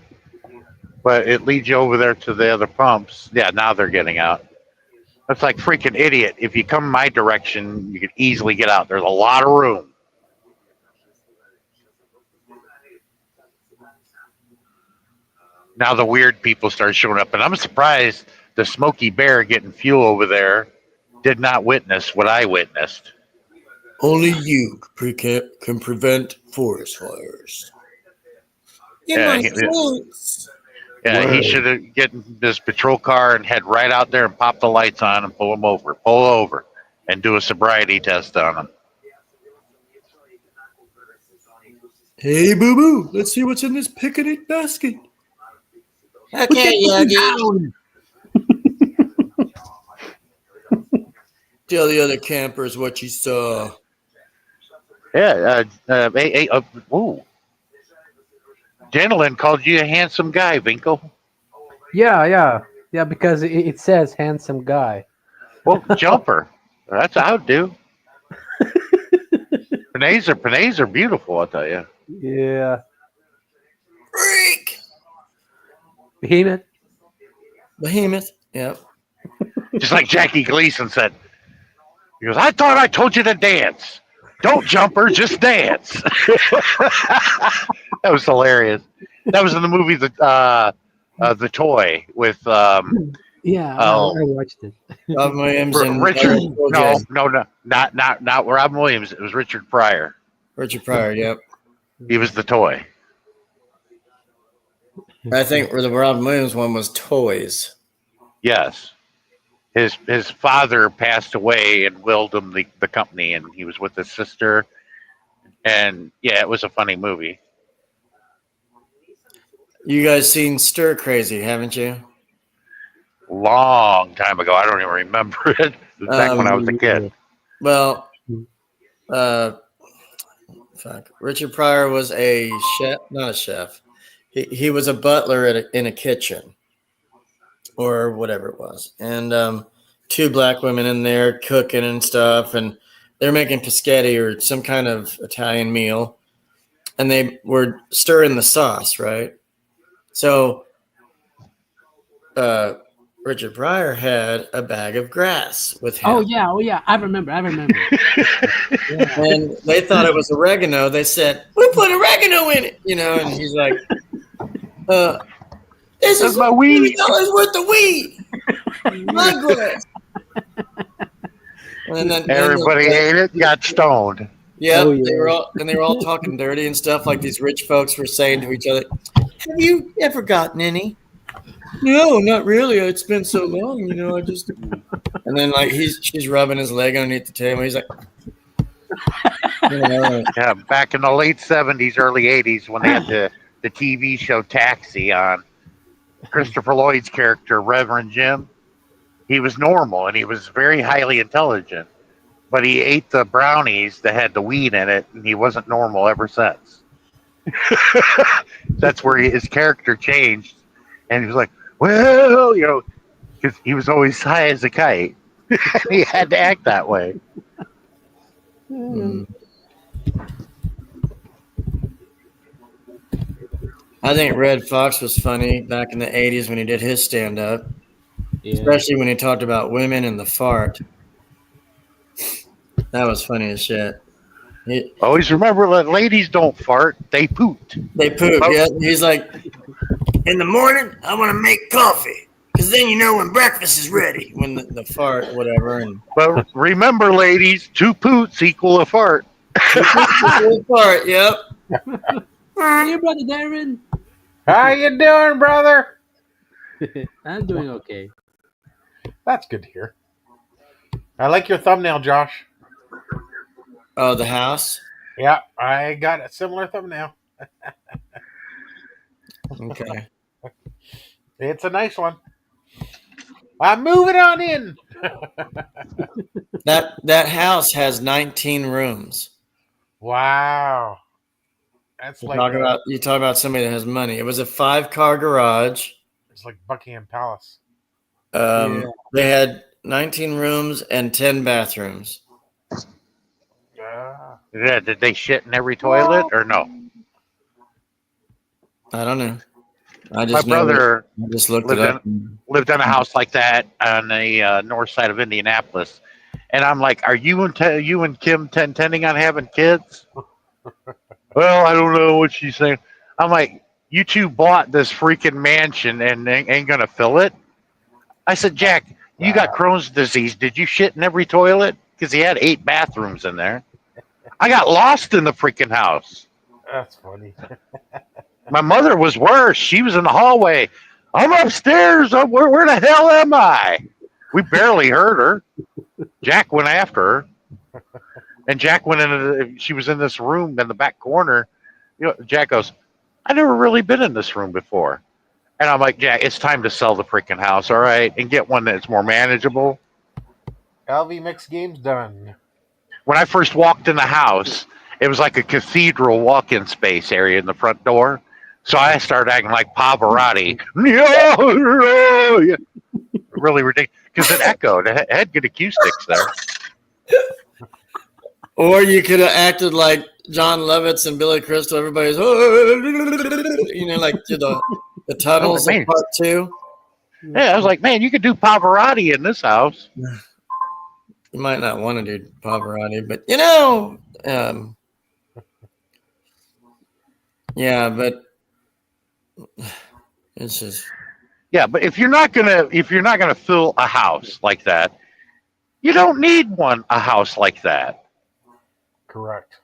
But it leads you over there to the other pumps. Yeah, now they're getting out. That's like freaking idiot. If you come my direction, you could easily get out. There's a lot of room. Now the weird people start showing up. And I'm surprised the Smokey Bear getting fuel over there did not witness what I witnessed. only you can prevent forest fires. Yeah, he should have get this patrol car and head right out there and pop the lights on and pull over, and do a sobriety test on him. Hey, boo boo, let's see what's in this picnic basket. Okay, Yogi. Tell the other campers what you saw. Yeah, ooh. Gentleman called you a handsome guy, Winkle. Yeah, because it says handsome guy. Well, Jumper. That's what I would do. Panay are beautiful, I'll tell you. Yeah. Freak! Behemoth, yep. Just like Jackie Gleason said. He goes, I thought I told you to dance. Don't, Jumper, just dance. That was hilarious. That was in the movie The Toy with I watched it. Robin Williams and Richard. No, not Robin Williams. It was Richard Pryor. Richard Pryor, yep. He was the toy. I think the Robin Williams one was Toys. Yes. His father passed away and willed him the company, and he was with his sister. And yeah, it was a funny movie. You guys seen Stir Crazy, haven't you? Long time ago. I don't even remember it. It was back when I was a kid. Well, Richard Pryor was a chef, not a chef. He was a butler in a kitchen or whatever it was. And two black women in there cooking and stuff. And they're making pescetti or some kind of Italian meal. And they were stirring the sauce, right? So Richard Pryor had a bag of grass with him. Oh yeah, I remember. Yeah. And they thought it was oregano. They said, "We put oregano in it," and he's like, "This is my weed. $20 worth of weed, my grass." And then Everybody ate it, got stoned. Yeah, they were all talking dirty and stuff, like these rich folks were saying to each other, "Have you ever gotten any?" "No, not really. It's been so long, I just." And then she's rubbing his leg underneath the table. He's like, Yeah, back in the late 70s, early 80s, when they had the TV show Taxi on, Christopher Lloyd's character, Reverend Jim, he was normal and he was very highly intelligent, but he ate the brownies that had the weed in it, and he wasn't normal ever since. That's where his character changed, and he was like, well, because he was always high as a kite. He had to act that way. I think Red Fox was funny back in the 80s when he did his stand-up, especially when he talked about women and the fart. That was funny as shit. Always remember that ladies don't fart, they poot. They poop, yeah. He's like, in the morning, I want to make coffee, because then when breakfast is ready, when the fart, whatever. But remember, ladies, 2 poots equal a fart. Fart, yep. Hey, brother Darren. How you doing, brother? I'm doing okay. That's good to hear. I like your thumbnail, Josh. Oh, the house? Yeah, I got a similar thumbnail. Okay. It's a nice one. I'm moving on in. That house has 19 rooms. Wow. That's You like talk about somebody that has money. It was a 5-car garage. it's like Buckingham Palace. They had 19 rooms and 10 bathrooms. Yeah. Did they shit in every toilet or no? I don't know. I My just brother I just looked lived it up. lived in a house like that on the north side of Indianapolis, and I'm like, "Are you and Kim intending on having kids?" Well, I don't know what she's saying. I'm like, "You two bought this freaking mansion and ain't gonna fill it." I said, "Jack, you got Crohn's disease. Did you shit in every toilet? Because he had 8 bathrooms in there. I got lost in the freaking house." That's funny. My mother was worse. She was in the hallway. I'm upstairs. Where the hell am I? We barely heard her. Jack went after her, and Jack went into. She was in this room in the back corner. Jack goes, "I never really been in this room before," and I'm like, "Jack, it's time to sell the freaking house, all right, and get one that's more manageable." LV Mix Games done. When I first walked in the house, it was like a cathedral walk-in space area in the front door. So I started acting like Pavarotti. Really ridiculous. Because it echoed. It had good acoustics there. Or you could have acted like John Lovitz and Billy Crystal. Everybody's, like the tunnels of part 2. Yeah, I was like, man, you could do Pavarotti in this house. You might not want to do Pavarotti, but yeah, but it's just but if you're not gonna fill a house like that, you don't need a house like that. Correct.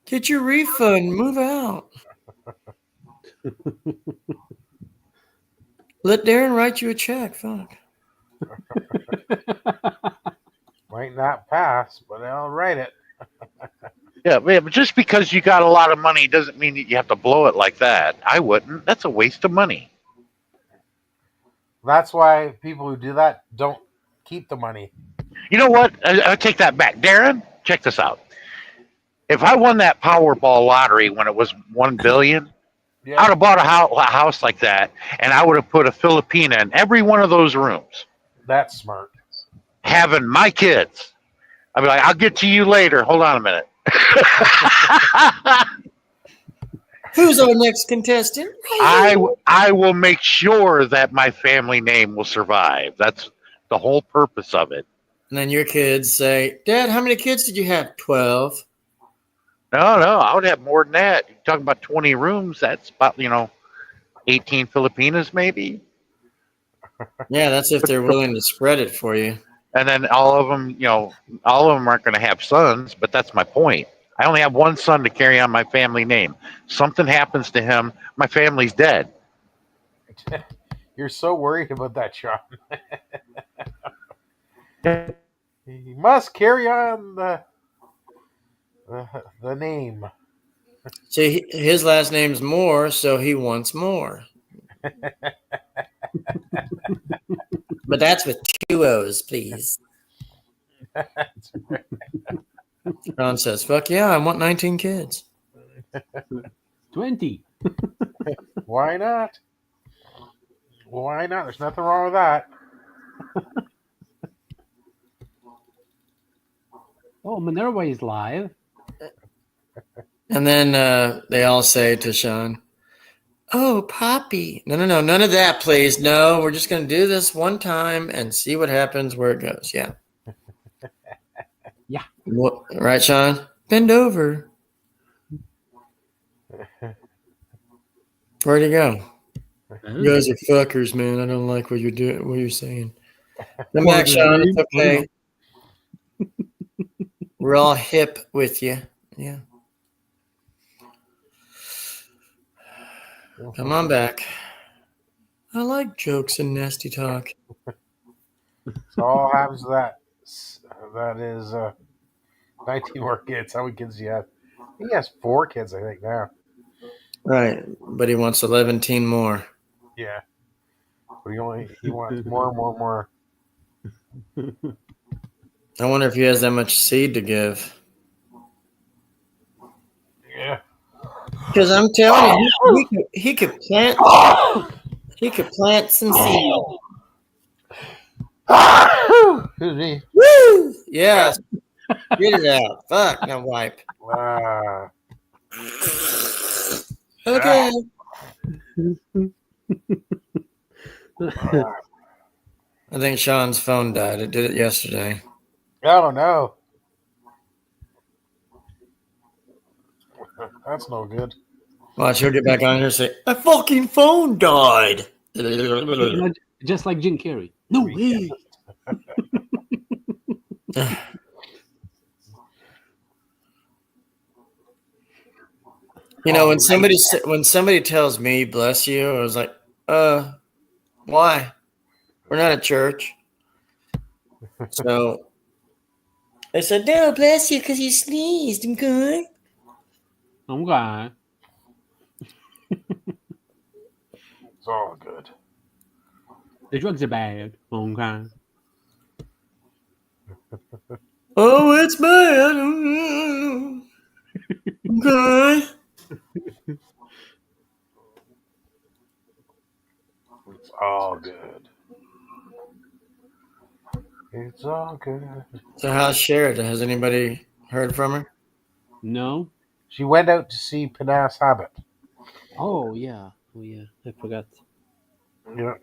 Get your refund, move out. Let Darren write you a check. Fuck. Might not pass, but I'll write it. Yeah, but just because you got a lot of money doesn't mean that you have to blow it like that. I wouldn't. That's a waste of money. That's why people who do that don't keep the money. You know what? I take that back. Darren, check this out. If I won that Powerball lottery when it was $1 billion, I would have bought a house like that, and I would have put a Filipina in every one of those rooms. That's smart. Having my kids. I'd be like, I'll get to you later. Hold on a minute. Who's our next contestant? I will make sure that my family name will survive. That's the whole purpose of it. And then your kids say, Dad, how many kids did you have? 12. No, I would have more than that. You're talking about 20 rooms. That's about, 18 Filipinas maybe. Yeah, that's if they're willing to spread it for you. And then all of them aren't going to have sons, but that's my point. I only have one son to carry on my family name. Something happens to him, my family's dead. You're so worried about that, Sean. He must carry on the name. See, his last name's Moore, so he wants more. But that's with 2 O's, please. Ron says, fuck yeah, I want 19 kids. 20. Why not? Why not? There's nothing wrong with that. Oh, Minerva is live. And then they all say to Sean, oh, Poppy. No, none of that, please. No, we're just going to do this one time and see what happens where it goes. Yeah. Yeah. Right, Sean? Bend over. Where'd he go? You guys are fuckers, man. I don't like what you're doing. What you're saying. Come back, Sean. It's okay. We're all hip with you. Yeah. Come on back. I like jokes and nasty talk. So all happens to that. That is 19 more kids. How many kids do you have? He has 4 kids, I think, now. Right. But he wants 11 more. Yeah. but he wants more and more and more. I wonder if he has that much seed to give. Yeah. Because I'm telling you, he could plant. He could plant some seed. Excuse me. Woo! Yes. Get it out. Fuck. Now wipe. Okay. I think Sean's phone died. It did it yesterday. I don't know. That's no good. Watch, he'll get back on here and say, "My fucking phone died." Just like Jim Carrey. No way. You know, when somebody tells me "bless you," I was like, why? We're not a church. So they said, "No, bless you," because you sneezed. Okay. Okay. It's all good. The drugs are bad. Okay. Oh, it's bad. Okay. It's all good. It's all good. So how's Sheridan? Has anybody heard from her? No. She went out to see Panas Habit. Oh yeah. Oh yeah. I forgot. Yeah.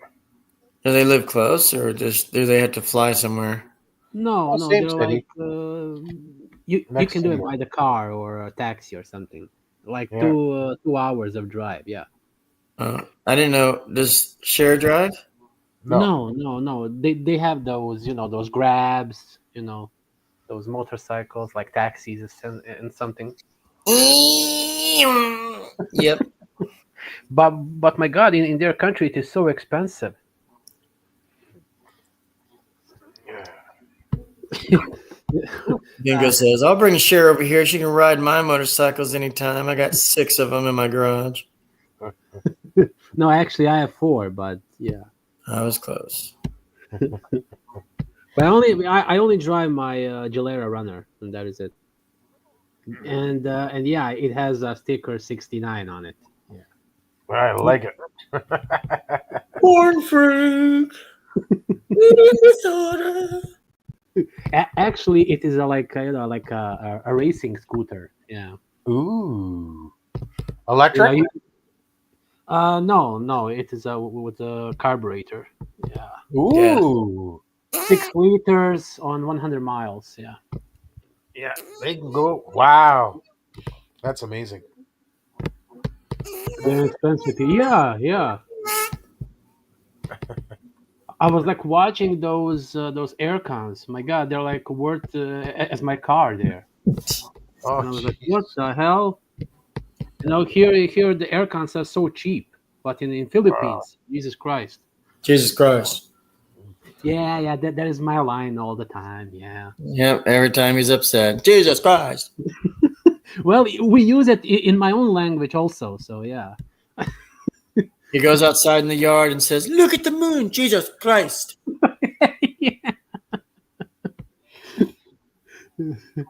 Do they live close, or do they have to fly somewhere? No, no. same They're city. like you Next can do it city. by the car or a taxi or something. Like Yeah. 2 hours of drive. Yeah. I didn't know. Does Cher drive? No. They have those, those grabs, those motorcycles like taxis and something. Yep. But my God, in their country it is so expensive. Bingo says, "I'll bring Cher over here. She can ride my motorcycles anytime. I got 6 of them in my garage." No, actually I have 4, but yeah. I was close. But I only drive my Gilera Runner, and that is it. And yeah, it has a sticker 69 on it. Yeah. I like it. Corn freak. Minnesota. Actually, it is a racing scooter. Yeah. Ooh. Electric? No, it is with a carburetor. Yeah. Ooh. 6 liters on 100 miles. Yeah. Yeah, they can go. Wow. That's amazing. They're expensive. Yeah. I was like watching those air cons. My God, they're like worth as my car there. Oh, And I was like, what the hell? Here the air cons are so cheap, but in Philippines, Jesus Christ. Jesus Christ. Yeah, that is my line all the time. Yeah. Yep, every time he's upset. Jesus Christ. Well, we use it in my own language also, so yeah. He goes outside in the yard and says, "Look at the moon, Jesus Christ." Yeah.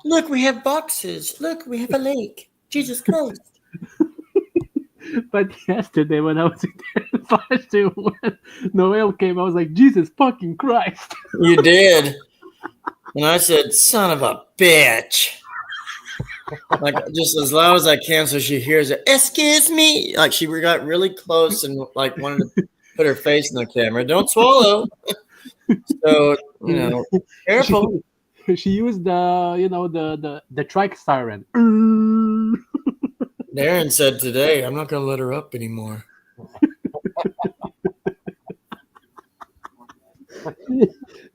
Look, we have boxes. Look, we have a lake. Jesus Christ. But yesterday when I was in there, when Noel came, I was like, Jesus fucking Christ. You did. And I said, "Son of a bitch." Like, just as loud as I can so she hears it. "Excuse me." Like, she got really close and like wanted to put her face in the camera. Don't swallow. So, careful. She used the trike siren. Darren said today, "I'm not going to let her up anymore."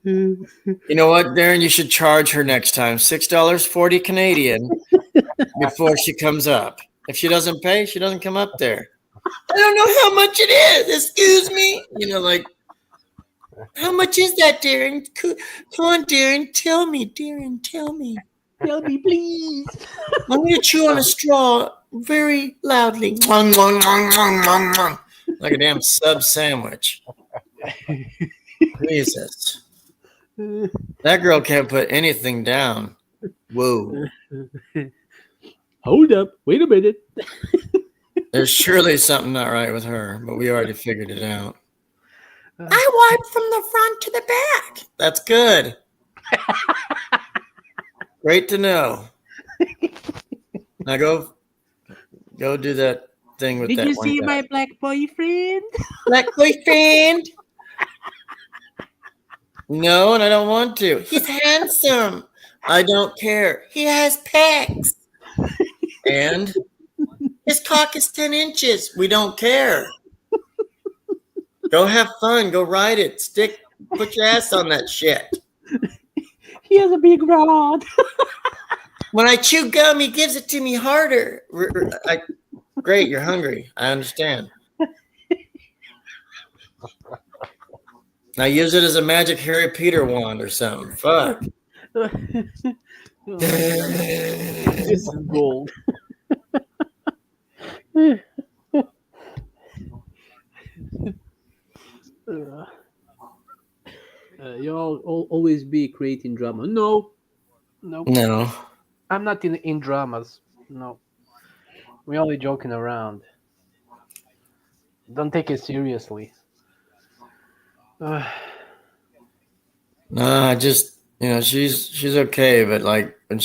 You know what, Darren? You should charge her next time $6.40 Canadian before she comes up. If she doesn't pay, she doesn't come up there. "I don't know how much it is. Excuse me." "How much is that, Darren? Come on, Darren. Tell me, Darren. Tell me. Tell me, please. I'm going to chew on a straw very loudly. Like a damn sub sandwich. Jesus. That girl can't put anything down. Whoa. Hold up. Wait a minute. There's surely something not right with her, but we already figured it out. I wiped from the front to the back. That's good. Great to know. Now go do that thing with that one. Did you see my black boyfriend? Black boyfriend? No, and I don't want to. He's handsome. I don't care. He has pecs. And his cock is 10 inches. We don't care. Go have fun. Go ride it. Put your ass on that shit. He has a big rod. When I chew gum, he gives it to me harder. Great, you're hungry. I understand. Now use it as a magic Harry Peter wand or something. Fuck. This is gold. You'll always be creating drama. No. I'm not in dramas. No. We're only joking around. Don't take it seriously. Nah, just she's okay, but like when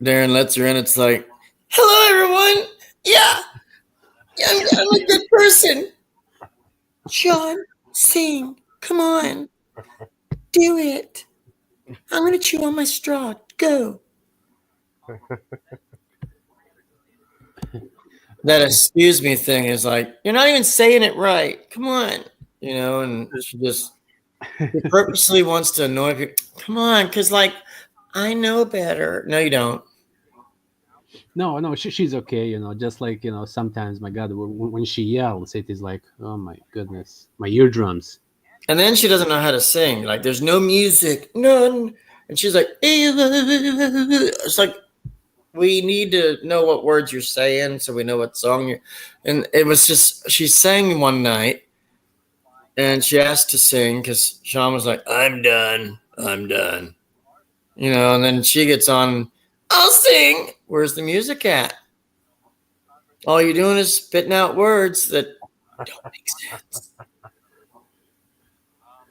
Darren lets her in, it's like, hello everyone. Yeah, I'm a good person. Sean, sing. Come on, do it. I'm gonna chew on my straw. Go. That excuse me thing is like, you're not even saying it right. Come on, and she just purposely wants to annoy people. Come on, because like I know better. No, you don't. No, she's okay. Just like sometimes, my God, when she yells, it is like, oh my goodness, my eardrums. And then she doesn't know how to sing. Like there's no music, none, and she's like, it's like, we need to know what words you're saying so we know what song you're. And it was just, she sang one night and she asked to sing because Sean was like, I'm done. And then she gets on, I'll sing. Where's the music at? All you're doing is spitting out words that don't make sense.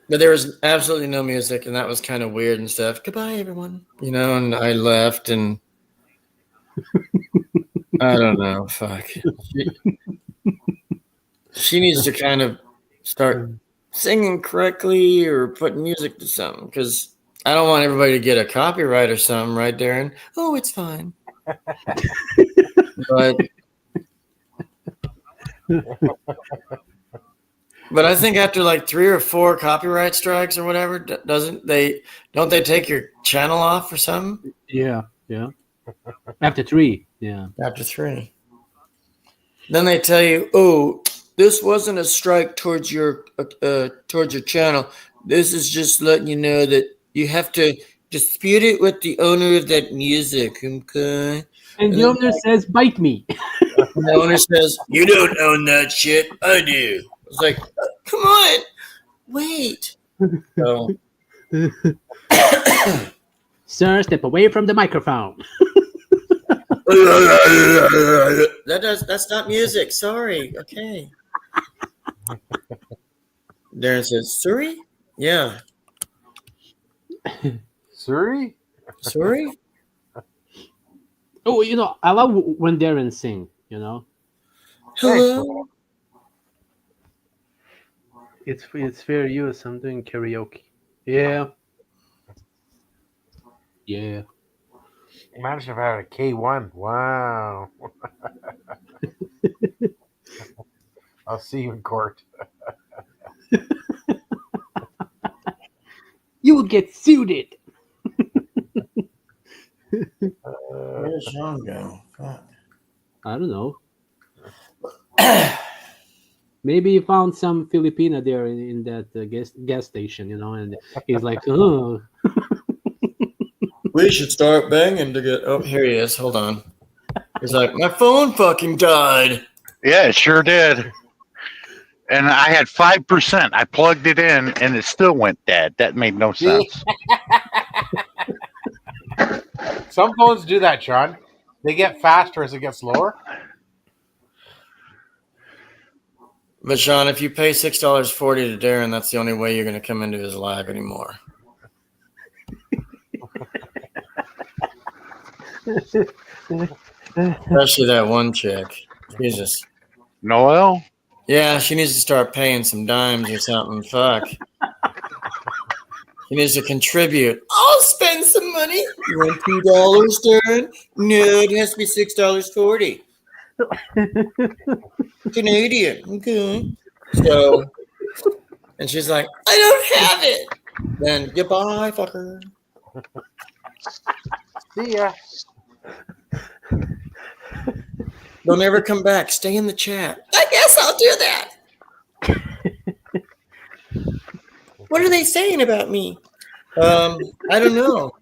But there was absolutely no music, and that was kind of weird and stuff. Goodbye, everyone. And I left, and I don't know. Fuck. She needs to kind of start singing correctly or put music to something, because I don't want everybody to get a copyright or something, right, Darren? Oh, it's fine. But I think after like 3 or 4 copyright strikes or whatever, don't they take your channel off or something? Yeah. After 3, yeah. After 3. Then they tell you, oh, this wasn't a strike towards your channel. This is just letting you know that you have to dispute it with the owner of that music, okay? And the owner says, bite me. And the owner says, you don't own that shit. I do. It's like, come on. Wait. So. Sir, step away from the microphone. That's not music. Sorry. Okay. Darren says, sorry? Yeah. Sorry? Sorry? Oh, I love when Darren sing, Hello? It's fair use. I'm doing karaoke. Yeah. Imagine if I had a K1. Wow. I'll see you in court. You will get suited. Where's Sean go? Fuck. I don't know. Maybe he found some Filipina there in that gas station, and he's like, oh. We should start banging to get. Oh, here he is. Hold on. He's like, my phone fucking died. Yeah, it sure did. And I had 5%. I plugged it in, and it still went dead. That made no sense. Some phones do that, Sean. They get faster as it gets lower. But Sean, if you pay $6.40 to Darren, that's the only way you're going to come into his live anymore. Especially that one chick. Jesus. Noel? Yeah, she needs to start paying some dimes or something. Fuck. She needs to contribute. I'll spend some money. You want $2, Darren? No, it has to be $6.40. Canadian. Okay. So, and she's like, I don't have it. Then goodbye, fucker. See ya. They'll never come back. Stay in the chat. I guess I'll do that. What are they saying about me? I don't know.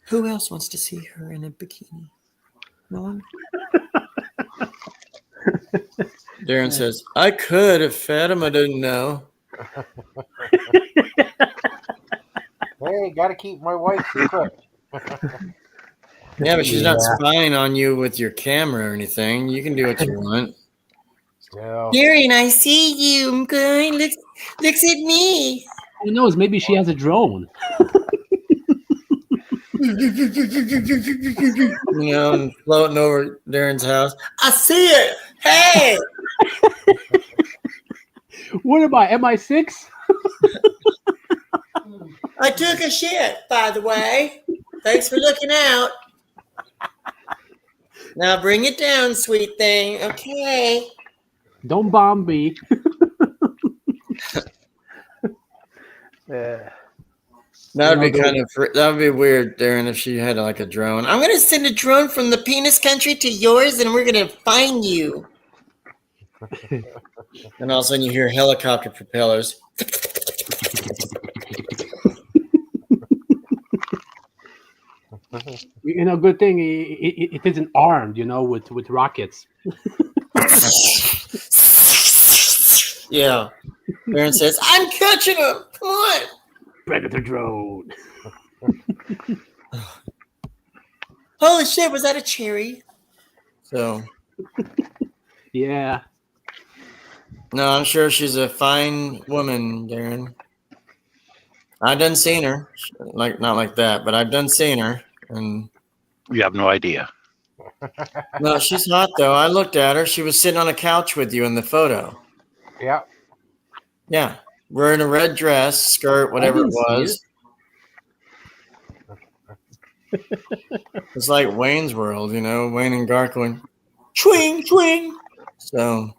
Who else wants to see her in a bikini? No one? Darren says, I could if Fatima didn't know. Hey, gotta keep my wife secret. Yeah, but she's not spying on you with your camera or anything. You can do what you want. Still. Darren, I see you. I'm going. Looks at me. Who knows? Maybe she has a drone. You know, and floating over Darren's house. I see it. Hey. What am I? MI6? I took a shit, by the way. Thanks for looking out. Now bring it down, sweet thing. Okay. Don't bomb me. That would be that would be weird, Darren, if she had like a drone. I'm gonna send a drone from the penis country to yours, and we're gonna find you. And all of a sudden, you hear helicopter propellers. You know, good thing it isn't armed. You know, with rockets. Yeah. Darren says, "I'm catching him. Come on." Predator drone. Holy shit, was that a cherry? So, Yeah. no, I'm sure she's a fine woman, Darren. I've done seen her. Like, not like that, but I've done seen her. And You have no idea. no, she's hot, though. I looked at her. She was sitting on a couch with you in the photo. Yeah. Yeah. Wearing a red dress, skirt, whatever it was. It's like Wayne's World, you know, Wayne and Garth going, swing, swing. So,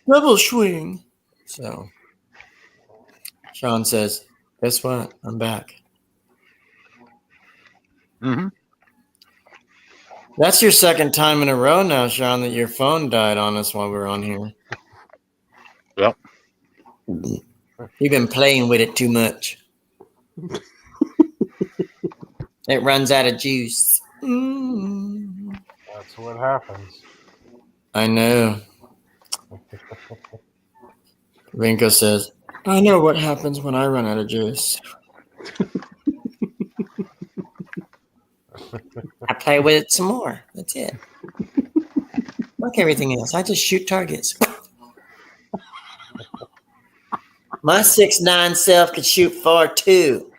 double swing. So, Sean says, guess what? I'm back. Mm-hmm. That's your second time in a row now, Sean, that your phone died on us while we were on here. Yep. You've been playing with it too much. It runs out of juice. That's what happens. I know. Rinko says, I know what happens when I run out of juice. I play with it some more. That's it. Like everything else, I just shoot targets. My 6'9" self could shoot far too.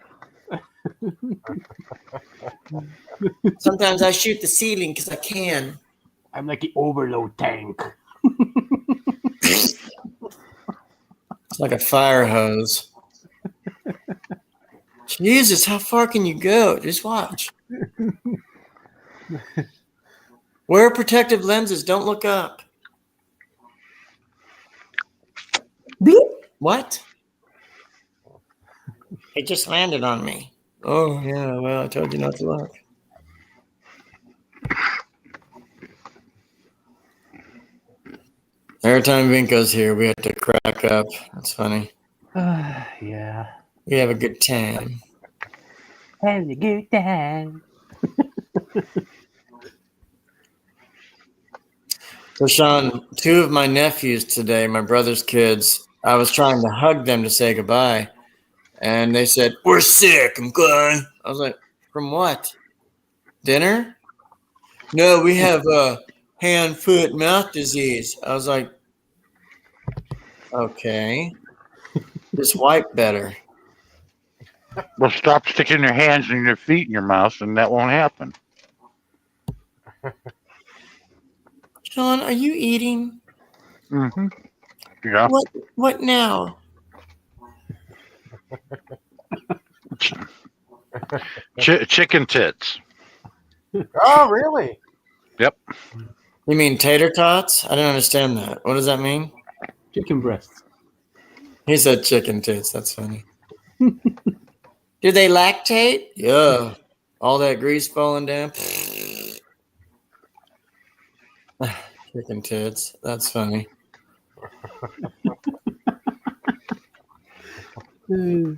Sometimes I shoot the ceiling because I can. I'm like the overload tank. It's like a fire hose. Jesus, how far can you go? Just watch. Wear protective lenses. Don't look up. Bloop. What? It just landed on me. Oh, yeah. Well, I told you not to look. Every time Vinko's here, we have to crack up. That's funny. Yeah. We have a good time. having a good time. So, Sean, two of my nephews today, my brother's kids, I was trying to hug them to say goodbye, and they said, "We're sick, okay?" I was like, "From what? Dinner?" "No, we have hand, foot, mouth disease." I was like, "Okay, just wipe better." Well, stop sticking your hands and your feet in your mouth, and that won't happen. Sean, are you eating? Mm-hmm. Yeah. What now? Chicken tits. Oh, really? Yep. You mean tater tots? I don't understand that. What does that mean? Chicken breasts. He said chicken tits. That's funny. Do they lactate? Yeah. All that grease falling down. Chicken tits. That's funny. The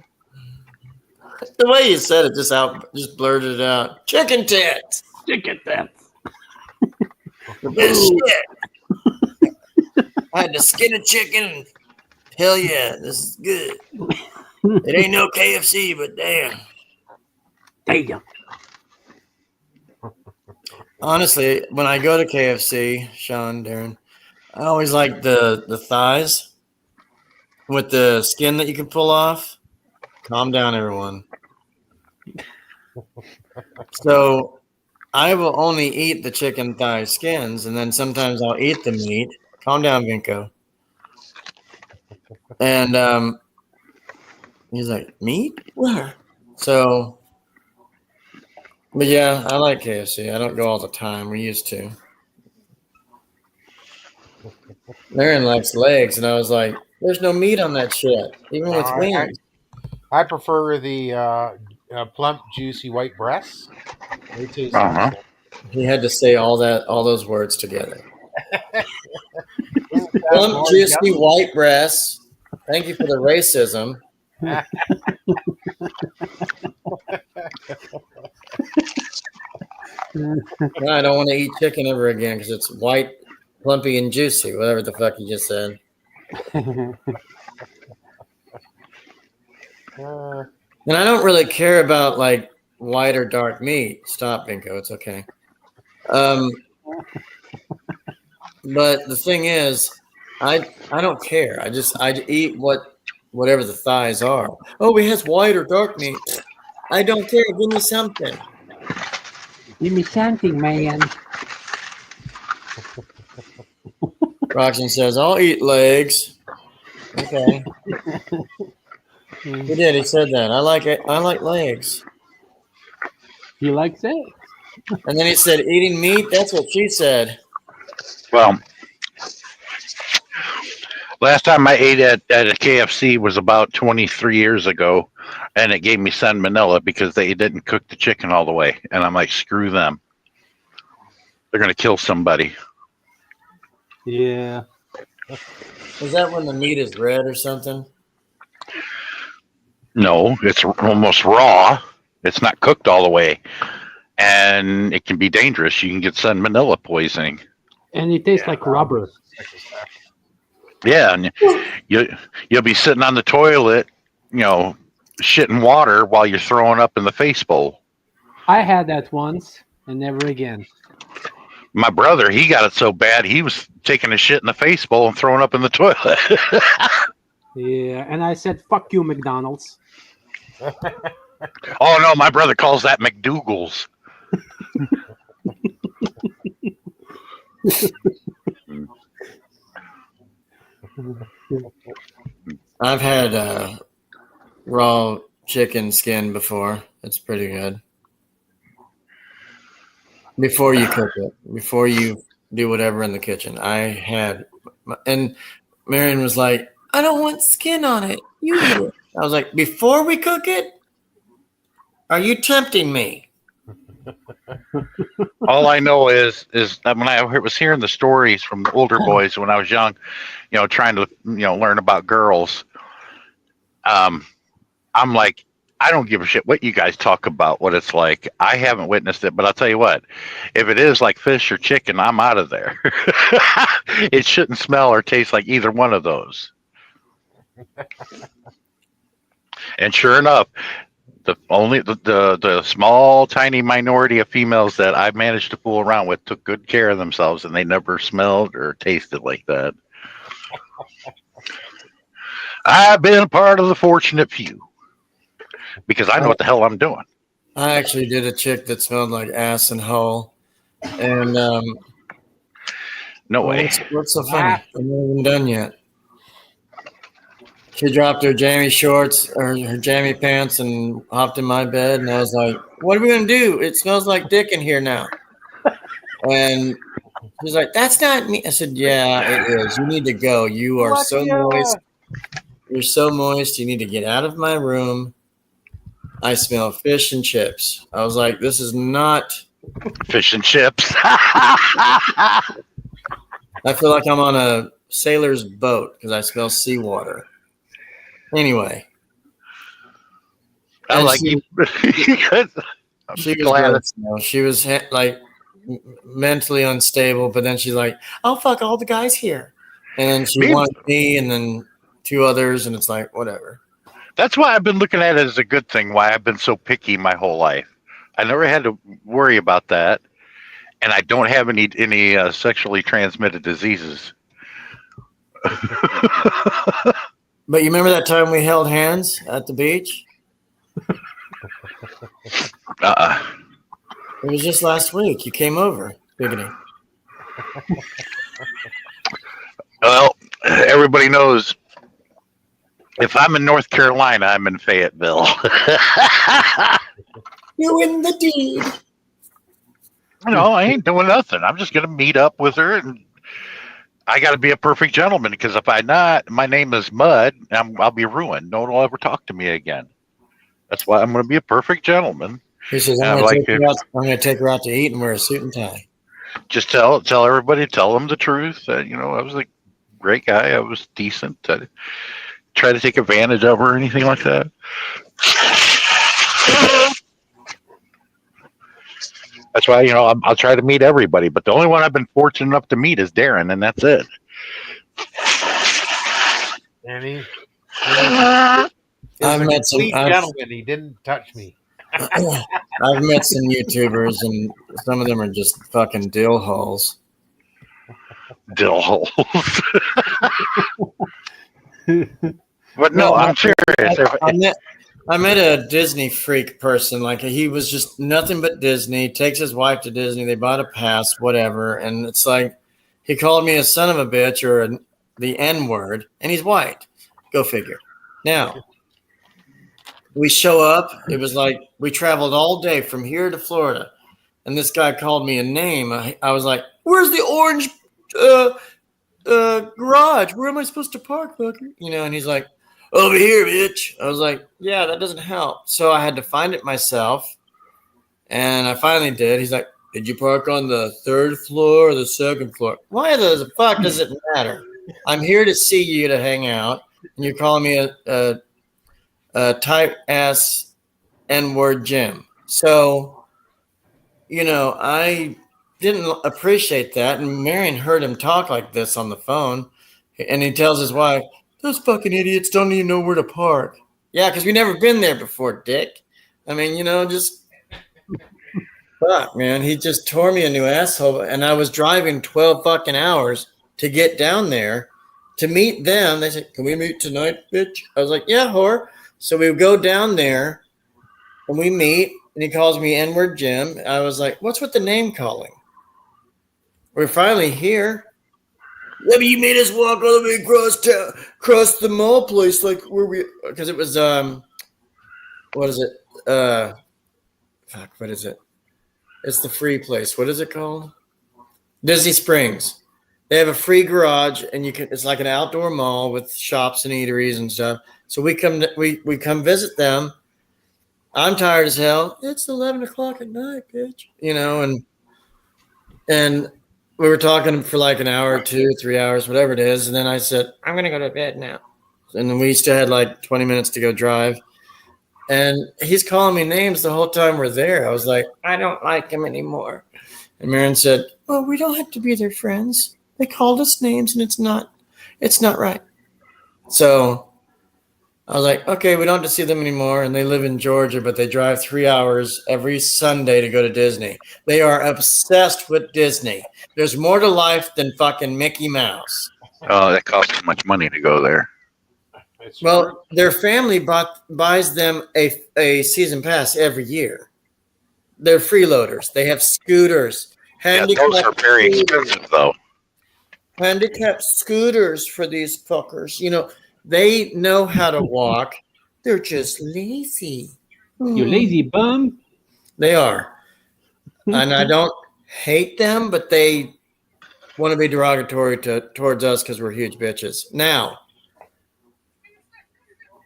way you said it just blurted it out. Chicken tits. Chicken tits. This shit. I had to skin a chicken and hell yeah, this is good. It ain't no KFC, but damn. Damn. Honestly, when I go to KFC, Sean, Darren, I always like the thighs with the skin that you can pull off. Calm down, everyone. So I will only eat the chicken thigh skins, and then sometimes I'll eat the meat. Calm down, Vinko. And he's like, meat? Where? So, but yeah, I like KFC. I don't go all the time. We used to. Marion likes legs, and I was like, there's no meat on that shit, even with wings. I prefer the plump, juicy white breasts. They taste Uh-huh. He had to say all those words together. Plump, juicy white breasts. Thank you for the racism. No, I don't want to eat chicken ever again because it's white, plumpy, and juicy. Whatever the fuck you just said. And I don't really care about like white or dark meat. Stop, Vinko. It's okay. But the thing is, I don't care. I eat whatever the thighs are. Oh, he has white or dark meat. I don't care. Give me something. Give me something, man. Roxanne says, "I'll eat legs." Okay. He did. He said that. I like it. I like legs. He likes it. And then he said, "Eating meat." That's what she said. Well, last time I ate at a KFC was about 23 years ago, and it gave me salmonella because they didn't cook the chicken all the way. And I'm like, screw them. They're going to kill somebody. Yeah. Is that when the meat is red or something? No, it's almost raw. It's not cooked all the way. And it can be dangerous. You can get salmonella poisoning. And it tastes like rubber. Yeah, and you'll be sitting on the toilet, shitting water while you're throwing up in the face bowl. I had that once and never again. My brother, he got it so bad he was taking a shit in the face bowl and throwing up in the toilet. Yeah, and I said, "Fuck you, McDonald's." Oh no, my brother calls that McDougal's. I've had raw chicken skin before. It's pretty good. Before you cook it, before you do whatever in the kitchen, and Marion was like, "I don't want skin on it. You eat it." I was like, "Before we cook it? Are you tempting me?" All I know is when I was hearing the stories from the older boys when I was young, trying to learn about girls. I'm like, I don't give a shit what you guys talk about, what it's like. I haven't witnessed it, but I'll tell you what, if it is like fish or chicken, I'm out of there. It shouldn't smell or taste like either one of those. And sure enough, the small, tiny minority of females that I managed to fool around with took good care of themselves, and they never smelled or tasted like that. I've been a part of the fortunate few because I know what the hell I'm doing. I actually did a chick that smelled like ass and hull, and no way. What's so funny? I'm not even done yet. She dropped her jammy shorts or her jammy pants and hopped in my bed, and I was like, "What are we gonna do? It smells like dick in here now." And she's like, "That's not me." I said, "Yeah, it is. You need to go. You are so moist. You're so moist. You need to get out of my room. I smell fish and chips." I was like, "This is not fish and chips." I feel like I'm on a sailor's boat because I smell seawater. Anyway, I like you. She was good. She was like mentally unstable, but then she's like, "I'll fuck all the guys here," and then she wanted me, and then 2 others, and it's like whatever. That's why I've been looking at it as a good thing. Why I've been so picky my whole life. I never had to worry about that, and I don't have any sexually transmitted diseases. But you remember that time we held hands at the beach? It was just last week. You came over, Biggity. Well, everybody knows if I'm in North Carolina, I'm in Fayetteville. You in the deed. No, I ain't doing nothing. I'm just going to meet up with her, and I got to be a perfect gentleman, because if I'm not, my name is Mud, and I'll be ruined. No one will ever talk to me again. That's why I'm going to be a perfect gentleman. He says, I'm going to take her out to eat and wear a suit and tie. Just tell everybody, tell them the truth. I was a great guy. I was decent. I try to take advantage of her or anything like that. That's why, I'll try to meet everybody, but the only one I've been fortunate enough to meet is Darren, and that's it. Danny, I've met some gentleman. He didn't touch me. I've met some YouTubers, and some of them are just fucking dill holes. Dill holes. But no, I'm serious. I met a Disney freak person. Like, he was just nothing but Disney. Takes his wife to Disney. They bought a pass, whatever. And it's like, he called me a son of a bitch or the N-word, and he's white. Go figure. Now, we show up. It was like we traveled all day from here to Florida. And this guy called me a name. I was like, where's the orange garage? Where am I supposed to park, fucker? And he's like, over here, bitch. I was like, yeah, that doesn't help. So I had to find it myself. And I finally did. He's like, did you park on the 3rd floor or the 2nd floor? Why the fuck does it matter? I'm here to see you, to hang out. And you're calling me a type ass N-word Jim. So, I didn't appreciate that. And Marion heard him talk like this on the phone. And he tells his wife, those fucking idiots don't even know where to park. Yeah, because we've never been there before, dick. I mean, just fuck, man. He just tore me a new asshole. And I was driving 12 fucking hours to get down there to meet them. They said, can we meet tonight, bitch? I was like, yeah, whore. So we go down there and we meet, and he calls me N-word Jim. I was like, what's with the name calling? We're finally here. Yeah, but you made us walk all the way across the mall place, like where we, because it was what is it? Fuck, what is it? It's the free place. What is it called? Disney Springs. They have a free garage, and it's like an outdoor mall with shops and eateries and stuff. So we come visit them. I'm tired as hell. It's 11 o'clock at night, bitch. And we were talking for like an hour or 2, 3 hours, whatever it is. And then I said, I'm going to go to bed now. And then we still had like 20 minutes to go drive. And he's calling me names the whole time we're there. I was like, I don't like him anymore. And Marion said, well, we don't have to be their friends. They called us names and it's not right. So I was like, okay, we don't have to see them anymore. And they live in Georgia, but they drive 3 hours every Sunday to go to Disney. They are obsessed with Disney. There's more to life than fucking Mickey Mouse. Oh, that costs too much money to go there. Well, their family buys them a season pass every year. They're freeloaders. They have scooters. Yeah, those are very expensive, though. Handicapped scooters for these fuckers. You know, they know how to walk. They're just lazy. You lazy bum. They are. And I don't hate them, but they want to be derogatory towards us because we're huge bitches. Now,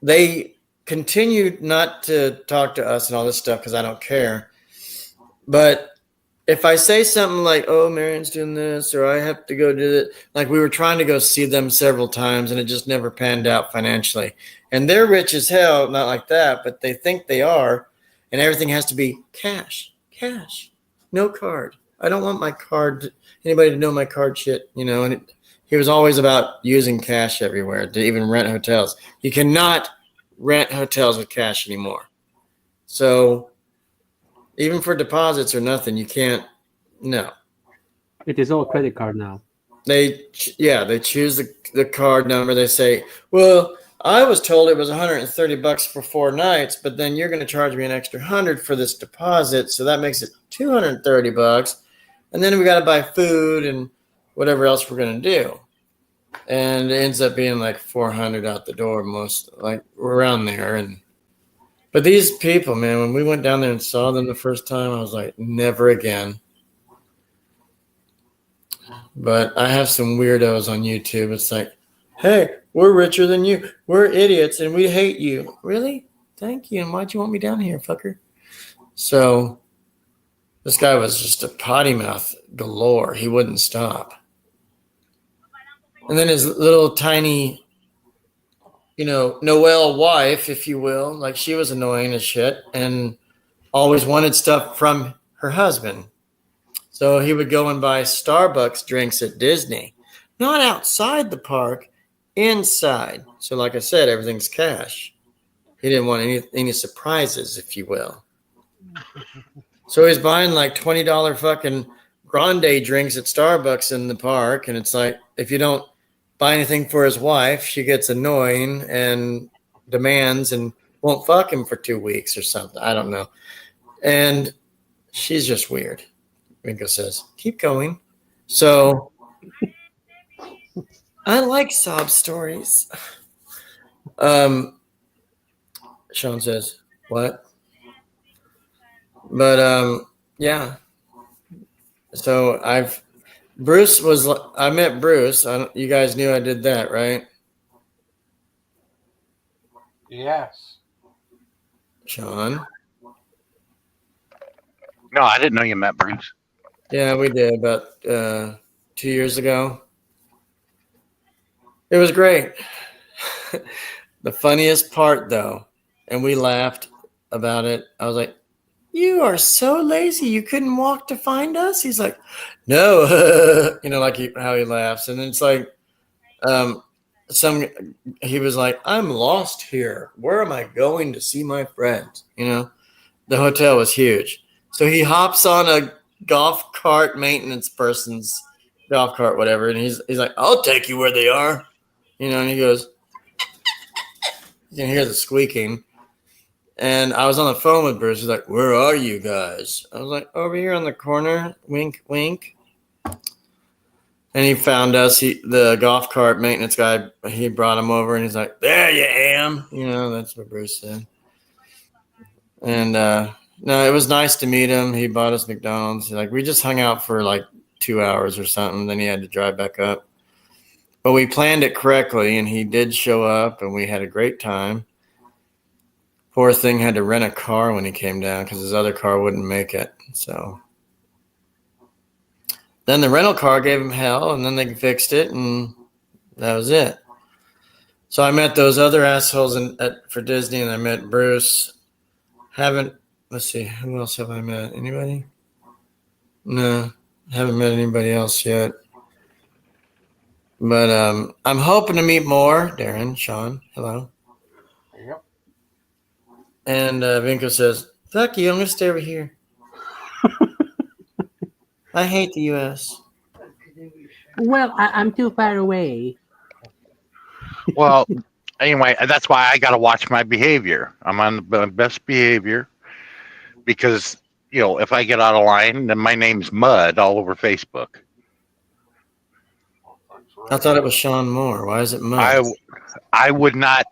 they continued not to talk to us and all this stuff because I don't care. But if I say something like, oh, Marion's doing this, or I have to go do it, like we were trying to go see them several times and it just never panned out financially. And they're rich as hell, not like that, but they think they are. And everything has to be cash, no card. I don't want my card, anybody to know my card shit, you know. And he was always about using cash everywhere to even rent hotels. You cannot rent hotels with cash anymore. So even for deposits or nothing, you can't. No. It is all credit card now. They choose the card number. They say, well, I was told it was $130 for 4 nights, but then you're going to charge me an extra $100 for this deposit. So that makes it $230. And then we got to buy food and whatever else we're going to do. And it ends up being like $400 out the door, most like we're around there. But these people, man, when we went down there and saw them the first time, I was like, never again. But I have some weirdos on YouTube. It's like, hey, we're richer than you. We're idiots and we hate you. Really? Thank you. And why'd you want me down here, fucker? So this guy was just a potty mouth galore. He wouldn't stop. And then his little tiny, you know, Noelle wife, if you will, like she was annoying as shit and always wanted stuff from her husband. So he would go and buy Starbucks drinks at Disney, not outside the park, inside. So like I said, everything's cash. He didn't want any surprises, if you will. So he's buying like $20 fucking grande drinks at Starbucks in the park. And it's like, if you don't buy anything for his wife, she gets annoying and demands and won't fuck him for 2 weeks or something. I don't know. And she's just weird. Rinko says, keep going. So I like sob stories. Sean says, what? But yeah. So I met Bruce. You guys knew I did that, right? Yes. Sean? No, I didn't know you met Bruce. Yeah, we did about 2 years ago. It was great. The funniest part, though, and we laughed about it. I was like, you are so lazy. You couldn't walk to find us? He's like, no. You know, like how he laughs. And it's like, he was like, I'm lost here. Where am I going to see my friends? You know, the hotel was huge. So he hops on a golf cart maintenance person's golf cart, whatever. And he's like, I'll take you where they are. You know, and he goes, you can hear the squeaking. And I was on the phone with Bruce. He's like, where are you guys? I was like, over here on the corner. Wink, wink. And he found us. The golf cart maintenance guy, he brought him over and he's like, there you am. You know, that's what Bruce said. And no, it was nice to meet him. He bought us McDonald's. Like, we just hung out for like 2 hours or something. Then he had to drive back up. But we planned it correctly, and he did show up, and we had a great time. Poor thing had to rent a car when he came down because his other car wouldn't make it. So then the rental car gave him hell, and then they fixed it, and that was it. So I met those other assholes for Disney, and I met Bruce, Haven't. Let's see. Who else have I met? Anybody? No, haven't met anybody else yet. But I'm hoping to meet more. Darren, Sean, hello. Yep. And Vinko says, "Fuck you! I'm gonna stay over here. I hate the U.S." Well, I'm too far away. Well, anyway, that's why I got to watch my behavior. I'm on the best behavior because, if I get out of line, then my name's Mud all over Facebook. I thought it was Sean Moore. Why is it Mud? I would not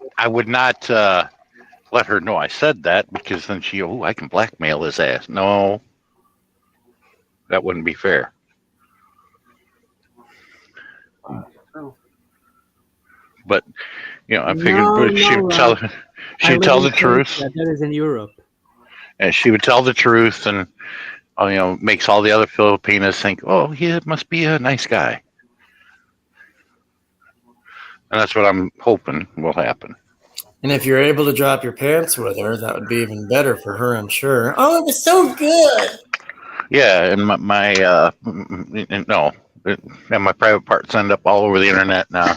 let her know I said that because then I can blackmail his ass. No, that wouldn't be fair. But I figured she would tell the truth. That is in Europe. And she would tell the truth, and makes all the other Filipinos think, "Oh, he must be a nice guy." And that's what I'm hoping will happen. And if you're able to drop your pants with her, that would be even better for her, I'm sure. Oh, it was so good. Yeah, and and my private parts end up all over the internet now.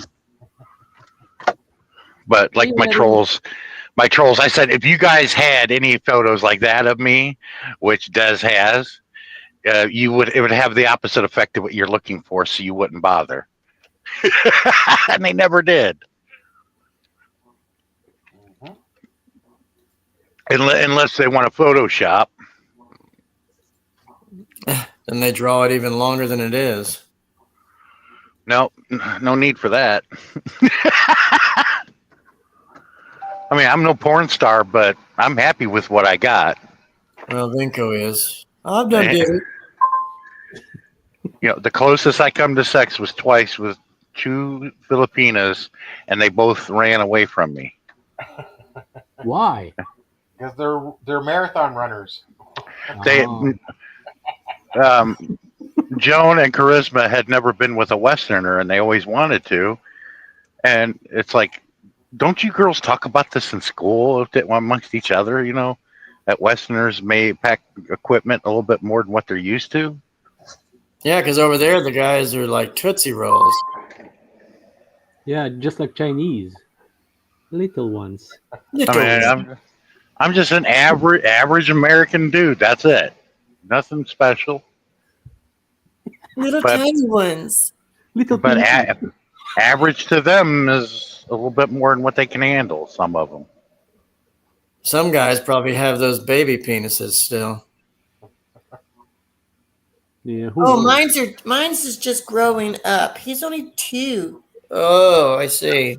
But like my trolls, I said, if you guys had any photos like that of me, which Des has, it would have the opposite effect of what you're looking for, so you wouldn't bother. And they never did. Unless they want to Photoshop. Then they draw it even longer than it is. No need for that. I mean, I'm no porn star, but I'm happy with what I got. Well, Vinko is. I've done it. The closest I come to sex was twice with 2 Filipinas, and they both ran away from me. Why? Because they're marathon runners. Joan and Charisma had never been with a Westerner, and they always wanted to. And it's like, don't you girls talk about this in school amongst each other? That Westerners may pack equipment a little bit more than what they're used to. Yeah, because over there the guys are like Tootsie Rolls. Yeah, just like Chinese, little ones. I'm just an average American dude. That's it. Nothing special. Little tiny ones. But average to them is a little bit more than what they can handle. Some of them. Some guys probably have those baby penises still. Yeah. Mine's is just growing up. He's only 2. Oh, I see.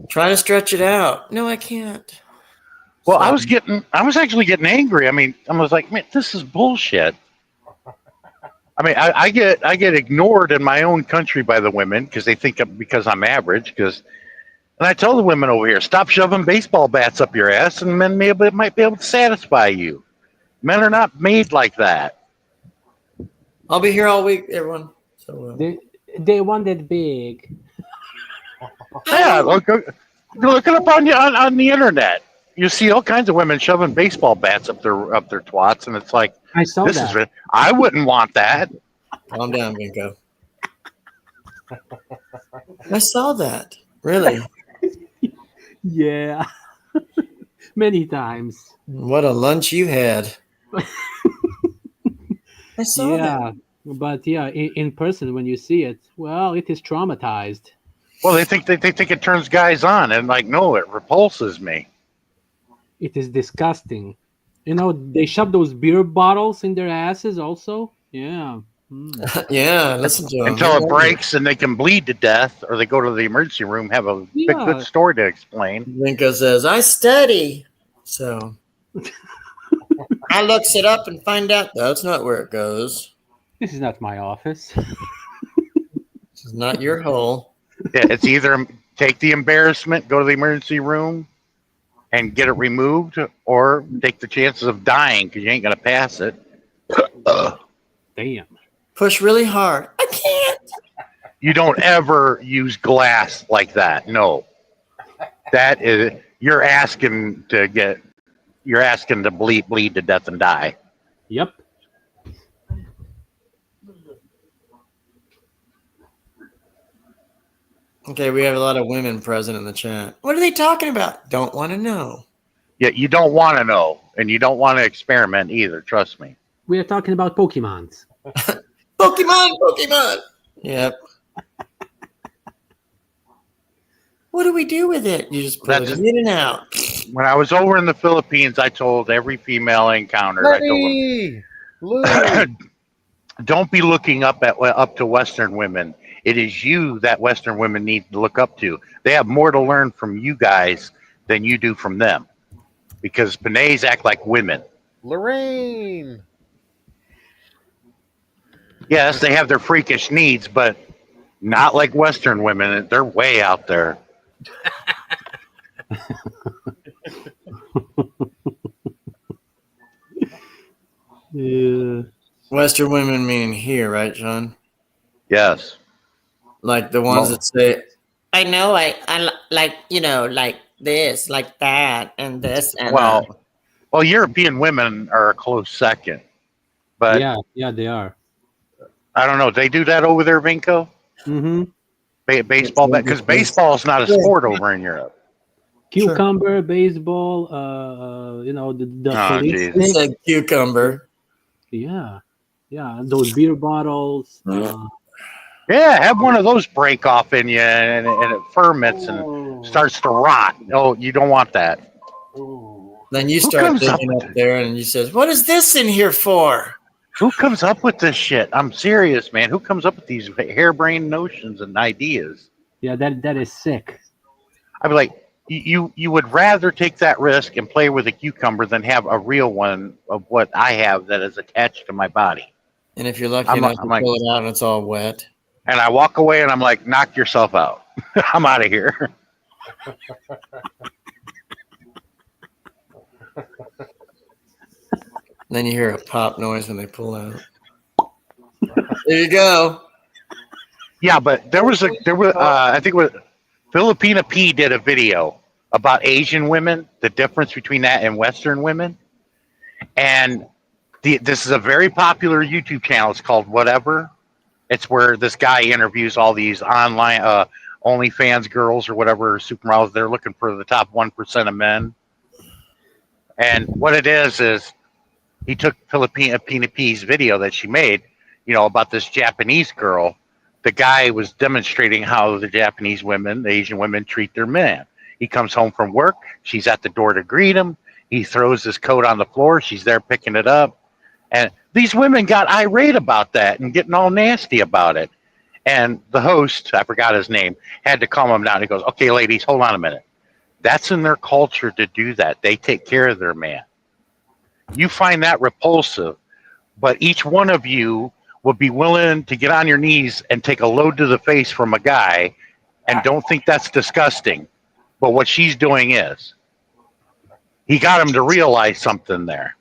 Try to stretch it out. No, I can't. Well, I was actually getting angry. I mean, I was like, man, this is bullshit. I mean, I get ignored in my own country by the women because they think because I'm average. And I tell the women over here, stop shoving baseball bats up your ass, and men might be able to satisfy you. Men are not made like that. I'll be here all week, everyone. So they want it big. Yeah, look it up on the internet. You see all kinds of women shoving baseball bats up their twats, and it's like, I saw that. I wouldn't want that. Calm down, Vinko. I saw that. Really? Yeah. Many times. What a lunch you had. I saw that. But in person when you see it, well, it is traumatized. Well, they think it turns guys on, and like, no, it repulses me. It is disgusting. They shove those beer bottles in their asses also. Yeah. Yeah, listen to them. Until it breaks and they can bleed to death, or they go to the emergency room, have a good story to explain. Vinko says, I study. So I looks it up and find out that's not where it goes. This is not my office. This is not your hole. Yeah, it's either take the embarrassment, go to the emergency room, and get it removed, or take the chances of dying because you ain't going to pass it. Damn. Push really hard. I can't. You don't ever use glass like that. No. That is, you're asking to bleed to death and die. Yep. Okay, we have a lot of women present in the chat. What are they talking about? Don't want to know. Yeah, you don't want to know, and you don't want to experiment either. Trust me. We are talking about Pokemons. Pokemon. Yep. What do we do with it? You just put it in and out. When I was over in the Philippines, I told every female I encountered, Lenny! I told them, don't be looking up to Western women. It is you that Western women need to look up to. They have more to learn from you guys than you do from them, because Panays act like women. Lorraine! Yes, they have their freakish needs, but not like Western women. They're way out there. Yeah. Western women meaning here, right, John? Yes. Like the ones that say, I know, I like, you know, like this, like that, and this, and well, European women are a close second. But yeah, they are. I don't know. They do that over there, Vinko? Mm-hmm. Baseball, because baseball is not a sport over in Europe. Cucumber, baseball, you know, the police. It's like cucumber. Yeah. Those beer bottles. Yeah, have one of those break off in you, and it ferments and starts to rot. Oh, you don't want that. Then you start digging up there, and you says, "What is this in here for?" Who comes up with this shit? I'm serious, man. Who comes up with these harebrained notions and ideas? Yeah, that is sick. I'd be like, you would rather take that risk and play with a cucumber than have a real one of what I have that is attached to my body. And if you're lucky enough to pull it out and it's all wet. And I walk away and I'm like, knock yourself out. I'm out of here. Then you hear a pop noise when they pull out. There you go. Yeah, but I think it was Filipina P did a video about Asian women, the difference between that and Western women. And this is a very popular YouTube channel. It's called Whatever. It's where this guy interviews all these online OnlyFans girls or whatever supermodels. They're looking for the top 1% of men. And what it is he took Filipina P's video that she made, you know, about this Japanese girl. The guy was demonstrating how the Japanese women, the Asian women, treat their men. He comes home from work. She's at the door to greet him. He throws his coat on the floor. She's there picking it up. And these women got irate about that and getting all nasty about it. And the host, I forgot his name, had to calm him down. He goes, okay, ladies, hold on a minute. That's in their culture to do that. They take care of their man. You find that repulsive, but each one of you would be willing to get on your knees and take a load to the face from a guy and don't think that's disgusting. But what she's doing is. He got him to realize something there.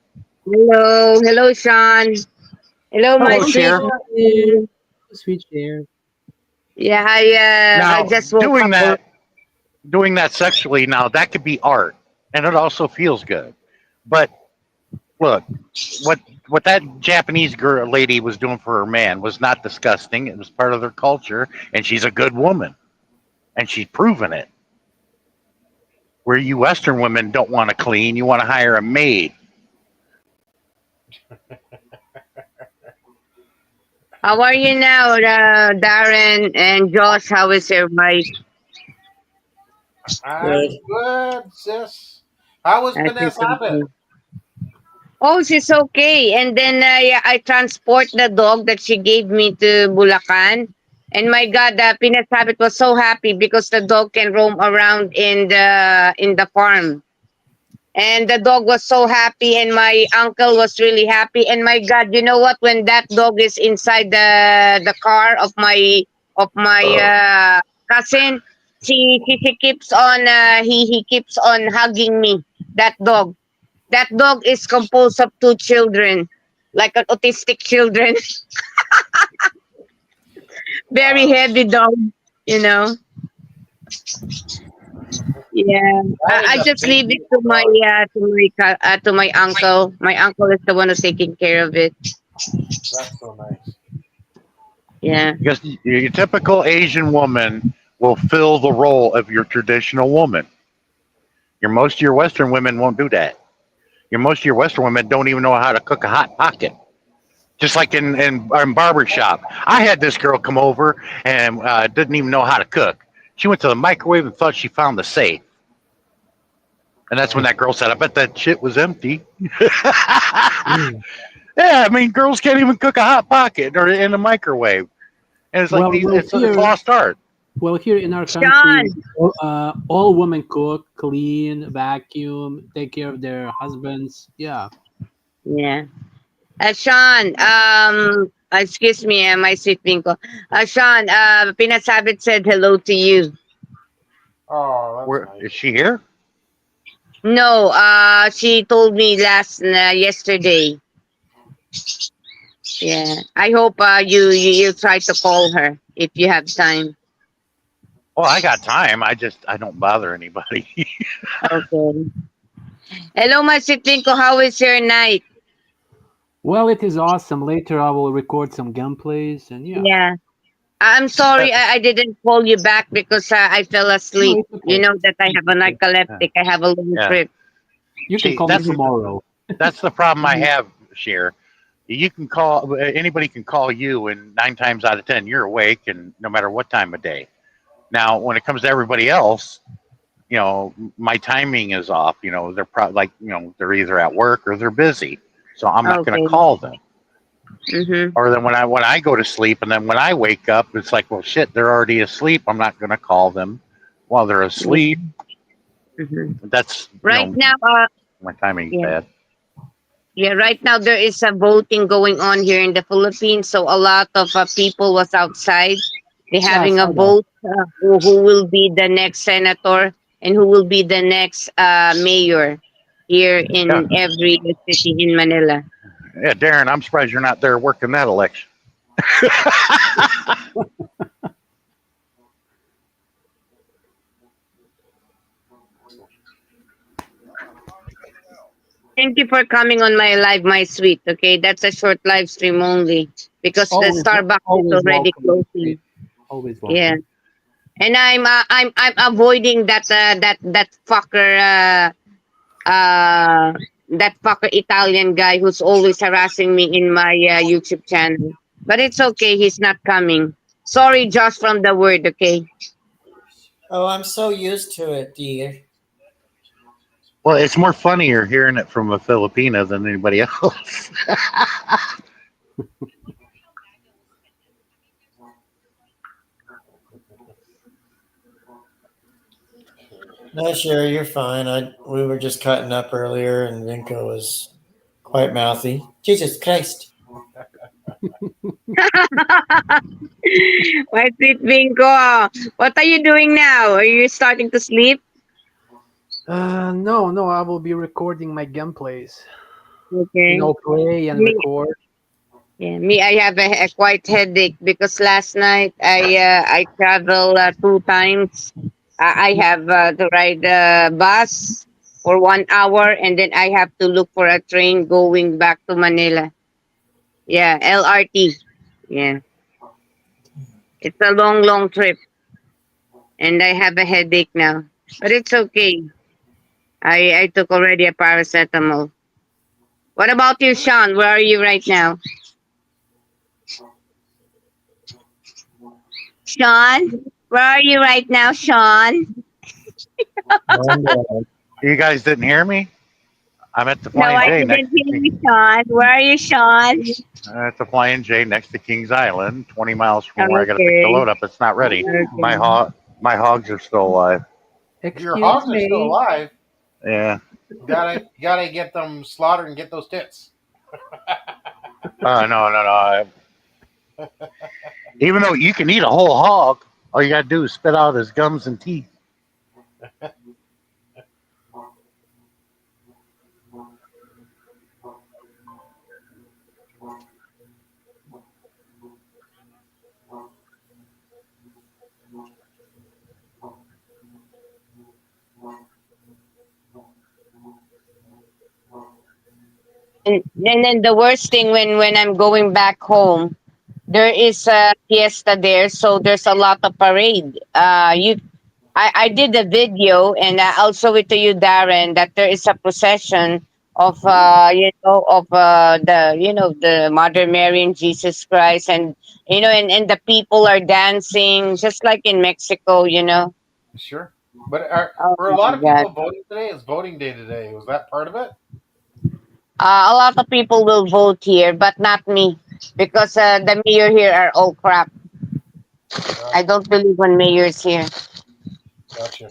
Hello, Sean. Hello, my Cher. Sweet Cher. Yeah, Now, I just woke up. Doing that sexually, now that could be art, and it also feels good. But look, what that Japanese girl lady was doing for her man was not disgusting. It was part of their culture, and she's a good woman, and she's proven it. Where you Western women don't want to clean, you want to hire a maid. How are you now, Darren and Josh? How is everybody? I'm good, sis. How was Vanessa? Oh, she's okay. And then I transport the dog that she gave me to Bulacan. And my God, Pinasabit was so happy because the dog can roam around in the farm. And the dog was so happy, and my uncle was really happy. And my God, you know what? When that dog is inside the car of my cousin, he keeps on he keeps on hugging me. That dog is composed of 2 children, like an autistic children. Very heavy dog, you know. Yeah, That is I a just big leave it to my to my uncle. My uncle is the one who's taking care of it. That's so nice. Yeah. Because your typical Asian woman will fill the role of your traditional woman. Most of your Western women won't do that. Most of your Western women don't even know how to cook a hot pocket. Just like in barber shop, I had this girl come over and didn't even know how to cook. She went to the microwave and thought she found the safe. And that's when that girl said, "I bet that shit was empty." Yeah, I mean, girls can't even cook a hot pocket or in a microwave, and it's like it's lost art. Well, here in our country, Sean. all women cook, clean, vacuum, take care of their husbands. Yeah. Yeah. Sean, excuse me, my sweet Pinko. Sean, Pinasabit said hello to you. Oh, that's Where nice. is she here? No, she told me yesterday. Yeah, I hope you try to call her if you have time. Well, I got time. I don't bother anybody. Okay. Hello, my sweet Pinko. How is your night? Well, it is awesome. Later, I will record some gameplays, and yeah. Yeah. I'm sorry I didn't call you back because I fell No, asleep. it's You okay. know that I have a narcoleptic. I have a long Yeah. trip. You can See, call me tomorrow. that's the problem I have, Cher. You can call anybody can call you, and 9 times out of 10 you're awake, and no matter what time of day. Now, when it comes to everybody else, my timing is off. They're probably they're either at work or they're busy, so I'm not going to Okay. call them. Mm-hmm. Or then when I go to sleep, and then when I wake up, it's like, well, shit, they're already asleep. I'm not going to call them while they're asleep. Mm-hmm. That's Right now, my timing's yeah. bad. Yeah, right now there is a voting going on here in the Philippines. So a lot of people was outside. They're Yeah, I having a saw that. vote who will be the next senator and who will be the next mayor here Yeah, in every city in Manila. yeah, Darren, I'm surprised you're not there working that election. Thank you for coming on my live, my sweet. Okay, that's a short live stream only because the Starbucks is Always already welcome. closing. Always welcome. Yeah, and I'm avoiding that fucker that fucker Italian guy who's always harassing me in my YouTube channel. But it's okay. He's not coming. Sorry, Josh from the word. Okay. Oh, I'm so used to it, dear. Well, it's more funnier hearing it from a Filipino than anybody else. No, Sherry, you're fine. We were just cutting up earlier, and Vinko was quite mouthy. Jesus Christ! My sweet Bingo. What are you doing now? Are you starting to sleep? No, I will be recording my gameplays. Okay. Play and Me, record. yeah, me. I have a quite headache because last night I travel 2 times. I have to ride the bus for 1 hour, and then I have to look for a train going back to Manila. Yeah, LRT. Yeah, it's a long, long trip, and I have a headache now. But it's okay. I took already a paracetamol. What about you, Sean? Where are you right now? Sean, where are you right now, Sean? You guys didn't hear me? I'm at the No, Flying I J didn't next to hear you, Sean. Where are you, Sean? at the Flying J next to Kings Island, 20 miles from where I got to pick the Okay. load up. It's not ready. Okay. My hogs are still alive. Your Excuse hogs are me. still alive. Yeah. You gotta get them slaughtered and get those tits. No. Even though you can eat a whole hog, all you got to do is spit out his gums and teeth. And then the worst thing when I'm going back home, there is a fiesta there, so there's a lot of parade. I did a video and I'll show it to you, Darren, that there is a procession of the Mother Mary and Jesus Christ, and and the people are dancing just like in Mexico. Sure. But Oh were a my lot of God. people voting today? It's voting day today. Was that part of it? A lot of people will vote here, but not me, because the mayor here are all crap. I don't believe on mayors here. Gotcha.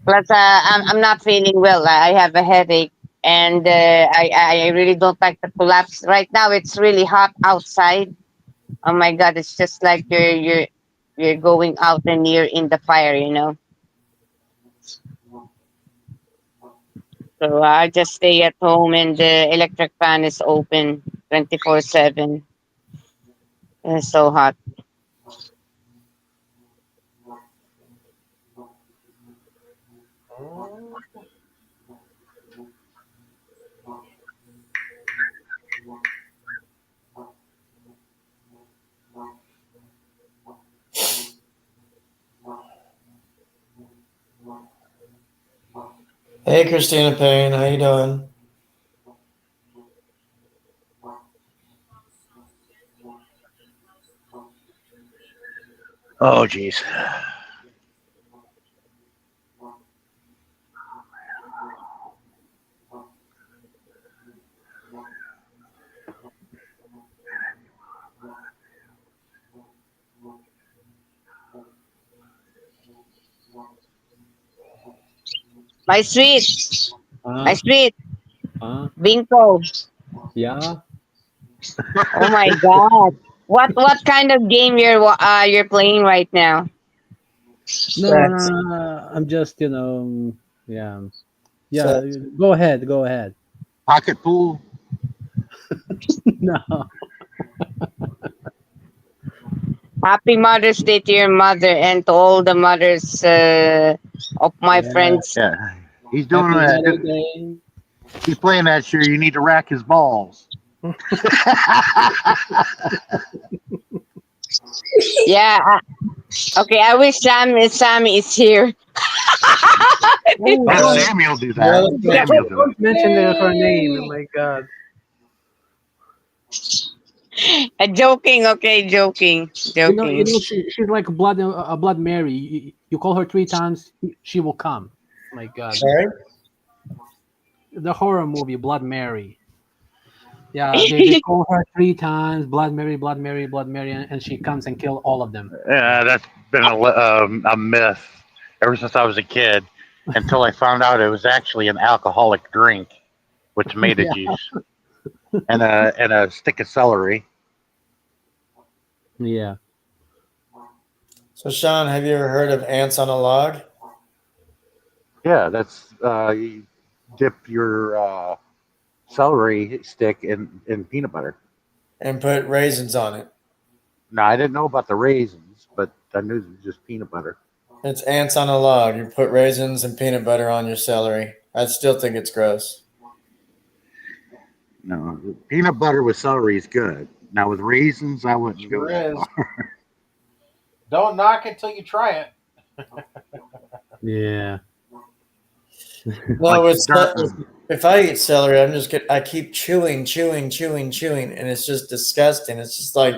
Plus, I'm not feeling well. I have a headache, and I really don't like the collapse. Right now, it's really hot outside. Oh my God, it's just like you're going out and you're in the fire. So I just stay at home, and the electric fan is open 24/7. It's so hot. Hey, Christina Payne, how you doing? Oh, geez. My sweet, my Uh, sweet, uh, Binko. yeah. Oh my God. What kind of game you're playing right now? No, Sex. I'm just, yeah. Yeah, Sex. go ahead, go ahead. Pocket pool. No. Happy Mother's Day to your mother and to all the mothers of my Yeah. friends. Yeah. He's doing Happy that. Mother Day. He's playing that sure you need to rack his balls. Yeah. Okay, I wish Sammy is here. Let Samuel do that. Yeah. Samuel do it. Mention her name. Oh my God. Joking, okay, joking. She's like a blood Mary. You call her 3 times, she will come. My God, Sorry? the horror movie Blood Mary. Yeah, they call her 3 times, Blood Mary, Blood Mary, Blood Mary, and she comes and kill all of them. Yeah, that's been a myth ever since I was a kid, until I found out it was actually an alcoholic drink with tomato Yeah. juice and a stick of celery. Yeah. So, Sean, have you ever heard of ants on a log? Yeah, that's you dip your celery stick in peanut butter. And put raisins on it. Now I didn't know about the raisins, but I knew it was just peanut butter. It's ants on a log. You put raisins and peanut butter on your celery. I still think it's gross. No, peanut butter with celery is good. Now with raisins, I wouldn't go Sure that is. far. Don't knock it till you try it. Yeah. No, Like if I eat celery, I keep chewing, and it's just disgusting. It's just like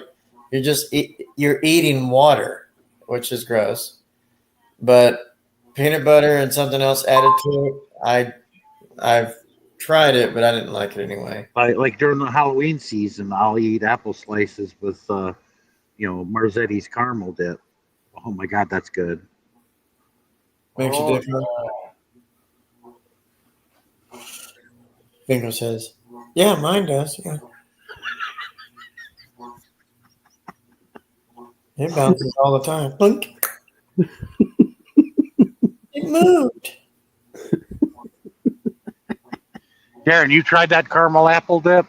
you're eating water, which is gross. But peanut butter and something else added to it, I've tried it, but I didn't like it anyway. like during the Halloween season, I'll eat apple slices with Marzetti's caramel dip. Oh my God, that's good. Makes you different. Bingo says, "Yeah, mine does. Yeah, it bounces all the time. Blink. It moved." Darren, you tried that caramel apple dip?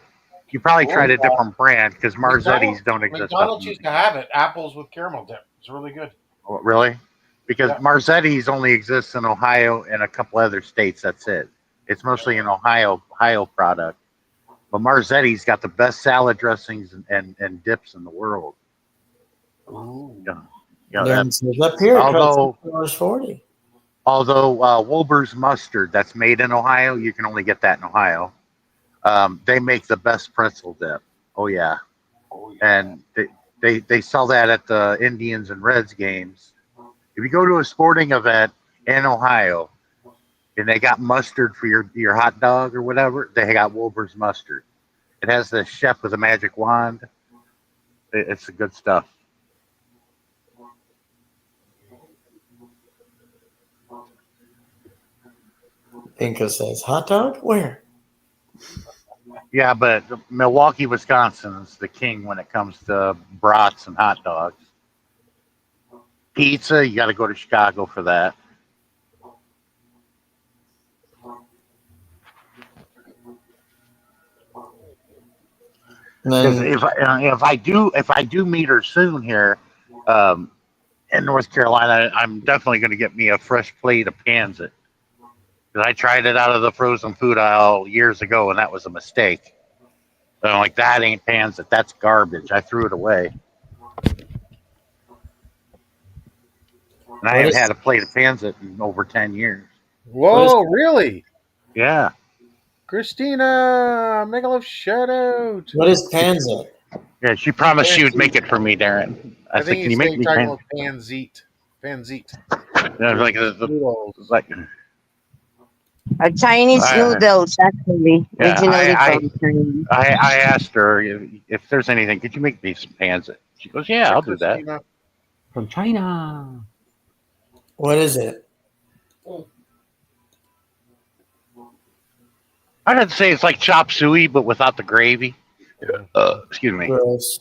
You probably tried a different brand because Marzetti's don't exist. McDonald's used to have it. Apples with caramel dip. It's really good. Oh, really? Because Marzetti's only exists in Ohio and a couple other states. That's it. It's mostly an Ohio product. But Marzetti's got the best salad dressings and dips in the world. Yeah, It's up here. although $6.40. Wilbur's mustard that's made in Ohio, you can only get that in Ohio. They make the best pretzel dip. Oh yeah, and they sell that at the Indians and Reds games. If you go to a sporting event in Ohio and they got mustard for your hot dog or whatever, they got Wilbur's mustard. It has the chef with a magic wand. It's the good stuff. Inca says, hot dog? Where? Yeah, but Milwaukee, Wisconsin is the king when it comes to brats and hot dogs. Pizza, you got to go to Chicago for that. Because if I do meet her soon here in North Carolina, I'm definitely going to get me a fresh plate of Pansy. Because I tried it out of the frozen food aisle years ago, and that was a mistake. And I'm like, that ain't Pansy. That's garbage. I threw it away. And I haven't had a plate of Pansy in over 10 years. Whoa, really? Yeah. Christina, Megalof shout out. What is Pansy? Yeah, she promised she would make it for me, Darren. I said, can you make me Panzite? Panzite. Yeah, like Chinese noodles, actually. Yeah, Originally from China. I asked her if there's anything, could you make me some Pansy? She goes, yeah, I'll do that. From China. What is it? I'd have to say it's like chop suey, but without the gravy. Excuse me. Gross.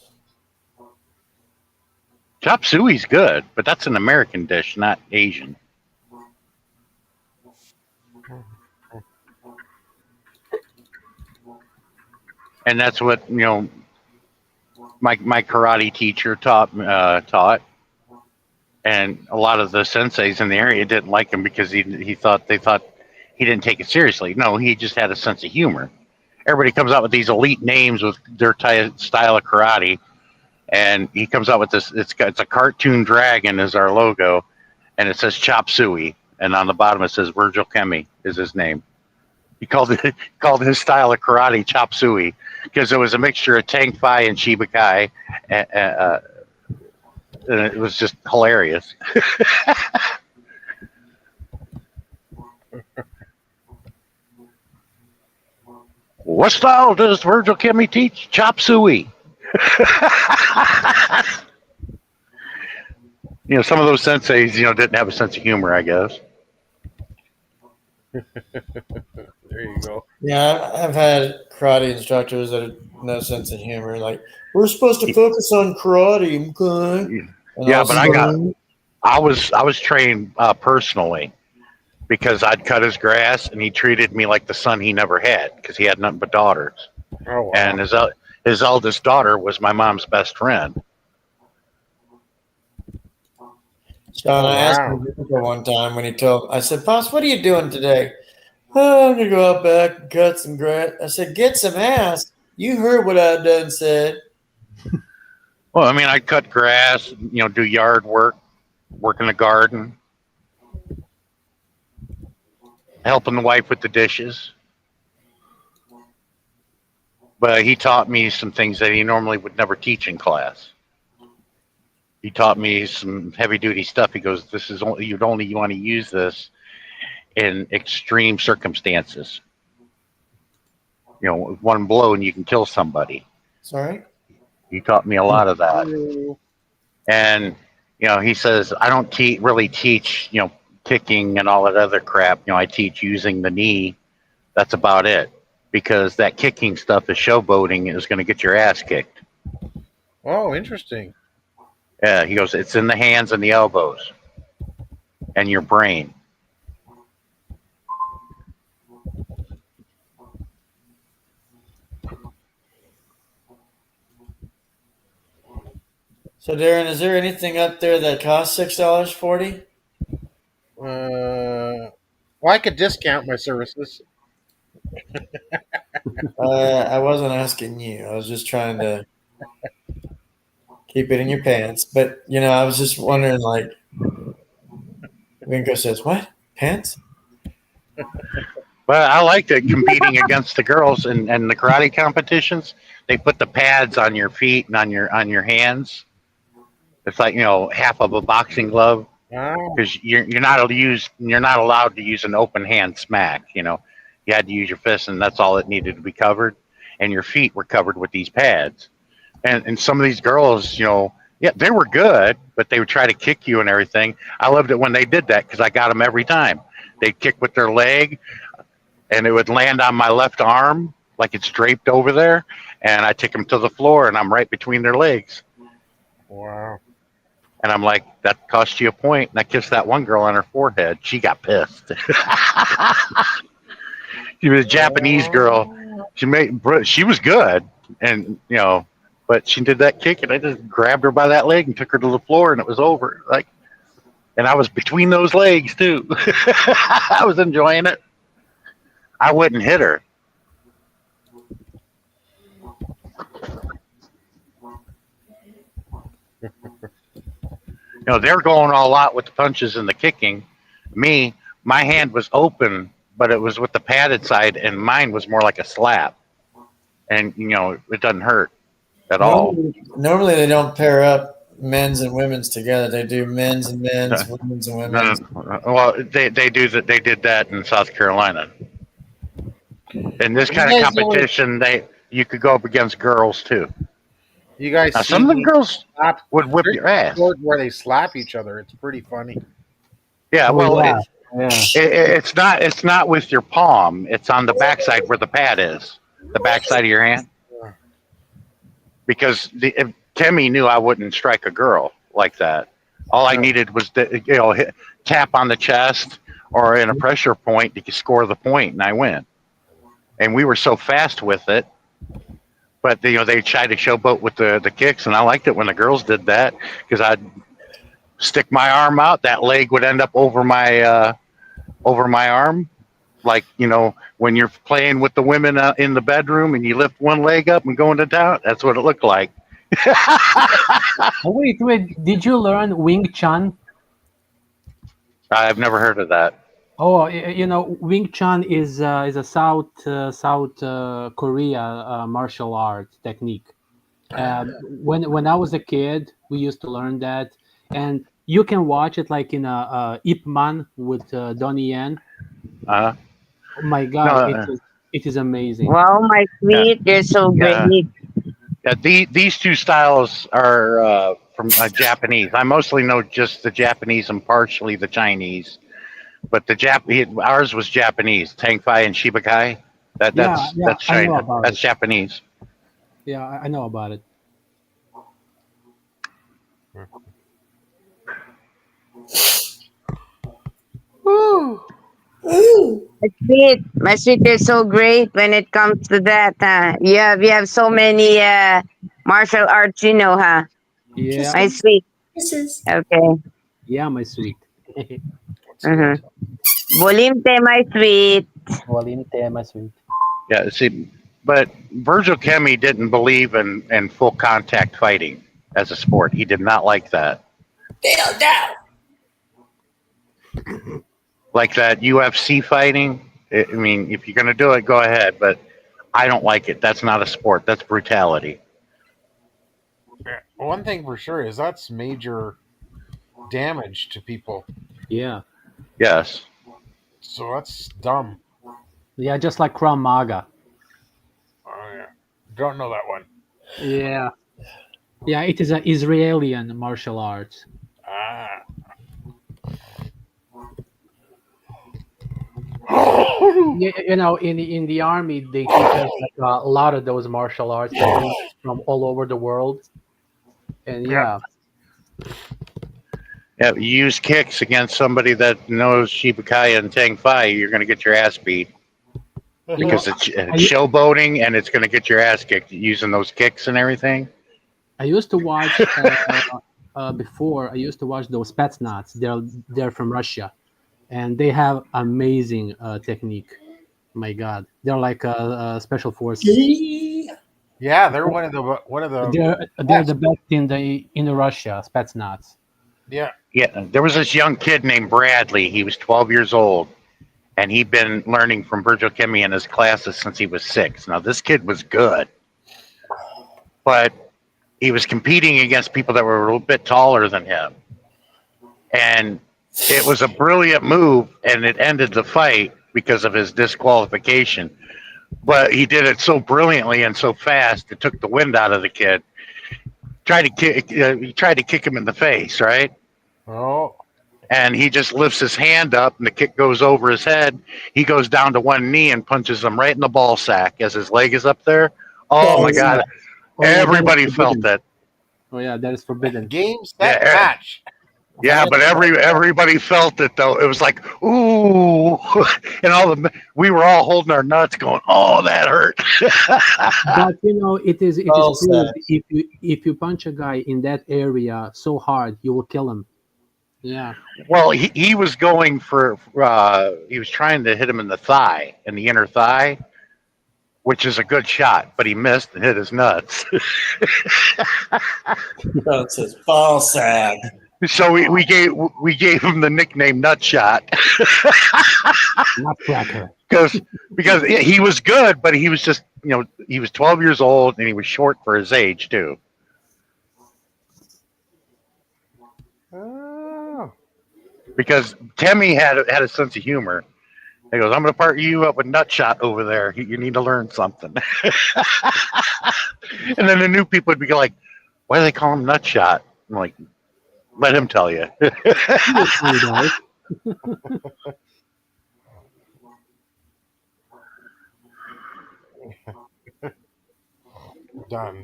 Chop suey's good, but that's an American dish, not Asian. And that's what my karate teacher taught, and a lot of the senseis in the area didn't like him because they thought he didn't take it seriously. No, he just had a sense of humor. Everybody comes out with these elite names with their style of karate, and he comes out with this. It's a cartoon dragon as our logo, and it says Chop Suey, and on the bottom it says Virgil Kemi is his name. He called his style of karate Chop Suey because it was a mixture of Tang Fai and Shiba Kai, and it was just hilarious. What style does Virgil Kemi teach? Chop Suey. Some of those senseis, didn't have a sense of humor, I guess. There you go. Yeah, I've had karate instructors that have no sense of humor. Like, we're supposed to focus on karate, okay? Yeah, but I was trained personally because I'd cut his grass and he treated me like the son he never had because he had nothing but daughters. Oh, wow. And his eldest daughter was my mom's best friend. Sean, I asked him one time when I said, Pops, what are you doing today? Oh, I'm going to go out back and cut some grass. I said, get some ass. You heard what I done said. Well, I mean, I cut grass, do yard work in the garden, helping the wife with the dishes. But he taught me some things that he normally would never teach in class. He taught me some heavy-duty stuff. He goes, you'd only want to use this in extreme circumstances. One blow and you can kill somebody. Sorry? He taught me a lot of that. And, he says, I don't really teach, kicking and all that other crap. I teach using the knee. That's about it. Because that kicking stuff is showboating is going to get your ass kicked. Oh, interesting. Yeah, he goes, it's in the hands and the elbows and your brain. So, Darren, is there anything up there that costs $6.40? Well, I could discount my services. I wasn't asking you. I was just trying to keep it in your pants. But I was just wondering, like, Vinko says, "What pants?" But I liked it competing against the girls and the karate competitions. They put the pads on your feet and on your hands. It's like half of a boxing glove Oh, because you're not allowed to use an open hand smack. You had to use your fists, and that's all it needed to be covered. And your feet were covered with these pads. And some of these girls, yeah, they were good, but they would try to kick you and everything. I loved it when they did that because I got them every time. They'd kick with their leg, and it would land on my left arm like it's draped over there, and I take them to the floor, and I'm right between their legs. wow. And I'm like, that cost you a point. And I kissed that one girl on her forehead. She got pissed. She was a Japanese girl. She was good, and but she did that kick, and I just grabbed her by that leg and took her to the floor, and it was over. And I was between those legs too. I was enjoying it. I wouldn't hit her. They're going all out with the punches and the kicking. Me, my hand was open, but it was with the padded side, and mine was more like a slap. And it doesn't hurt at all. Normally, they don't pair up men's and women's together. They do men's and men's, women's and women's. Well, they do that. They did that in South Carolina. In this kind of competition, you could go up against girls too. You guys, now, some of the girls would whip your ass. Where they slap each other, it's pretty funny. Yeah, well, yeah. it's not with your palm. It's on the backside where the pad is, the backside of your hand. Because Kemi knew I wouldn't strike a girl like that. All I needed was to tap on the chest or in a pressure point to score the point, and I win. And we were so fast with it. But they tried to showboat with the kicks, and I liked it when the girls did that because I'd stick my arm out, that leg would end up over my arm, like when you're playing with the women in the bedroom and you lift one leg up and go into town. That's what it looked like. Wait, did you learn Wing Chun? I've never heard of that. Oh, Wing Chun is a South Korea martial art technique. When I was a kid, we used to learn that, and you can watch it like in a Ip Man with Donnie Yen. Oh my God, it is amazing. Wow, my sweet, they're so great. Yeah, these two styles are from Japanese. I mostly know just the Japanese and partially the Chinese. But ours was Japanese. Tang Fai and Shibakai. That's China. That's Japanese. Yeah, I know about it. My sweet, they're so great when it comes to that. We have so many martial arts, huh? Yeah. My sweet. Okay. Yeah, my sweet. Bolimte, my sweet. Bolimte, my sweet. Yeah, see, but Virgil Kemi didn't believe in full contact fighting as a sport. He did not like that. Like that UFC fighting. I mean, if you're going to do it, go ahead. But I don't like it. That's not a sport. That's brutality. Yeah. One thing for sure is that's major damage to people. Yeah. Yes. So that's dumb. Yeah, just like Krav Maga. Oh yeah, don't know that one. Yeah. Yeah, it is an Israeli martial art. Ah. In the army, they teach us like a lot of those martial arts from all over the world. And yeah. Yeah, you use kicks against somebody that knows Shibakai and Tang Fai, you're going to get your ass beat. Because it's showboating, and it's going to get your ass kicked using those kicks and everything. I used to watch before. I used to watch those Spetsnaz. They're from Russia, and they have amazing technique. My God, they're like special forces. Yeah, they're one of the. They're the best in the Russia Spetsnaz. Yeah. Yeah, there was this young kid named Bradley. He was 12 years old, and he'd been learning from Virgil Kimmy in his classes since he was 6. Now, this kid was good, but he was competing against people that were a little bit taller than him. And it was a brilliant move, and it ended the fight because of his disqualification. But he did it so brilliantly and so fast, it took the wind out of the kid. He tried to kick him in the face, right? Oh. And he just lifts his hand up, and the kick goes over his head. He goes down to one knee and punches him right in the ball sack as his leg is up there. Oh, my God. Everybody felt it. Oh, yeah, that is forbidden. Game, set, match. Yeah, but everybody felt it, though. It was like, ooh. And we were all holding our nuts going, oh, that hurt. But, it is sad. if you punch a guy in that area so hard, you will kill him. Yeah. Well, he was going for, he was trying to hit him in the inner thigh, which is a good shot, but he missed and hit his nuts. That's his ball sack. So we gave him the nickname Nutshot. Nutcracker. because he was good, but he was just he was 12 years old and he was short for his age too. Oh. Because Timmy had a sense of humor. He goes, "I'm going to partner you up with Nutshot over there. You need to learn something." And then the new people would be like, "Why do they call him Nutshot?" I'm like, let him tell you.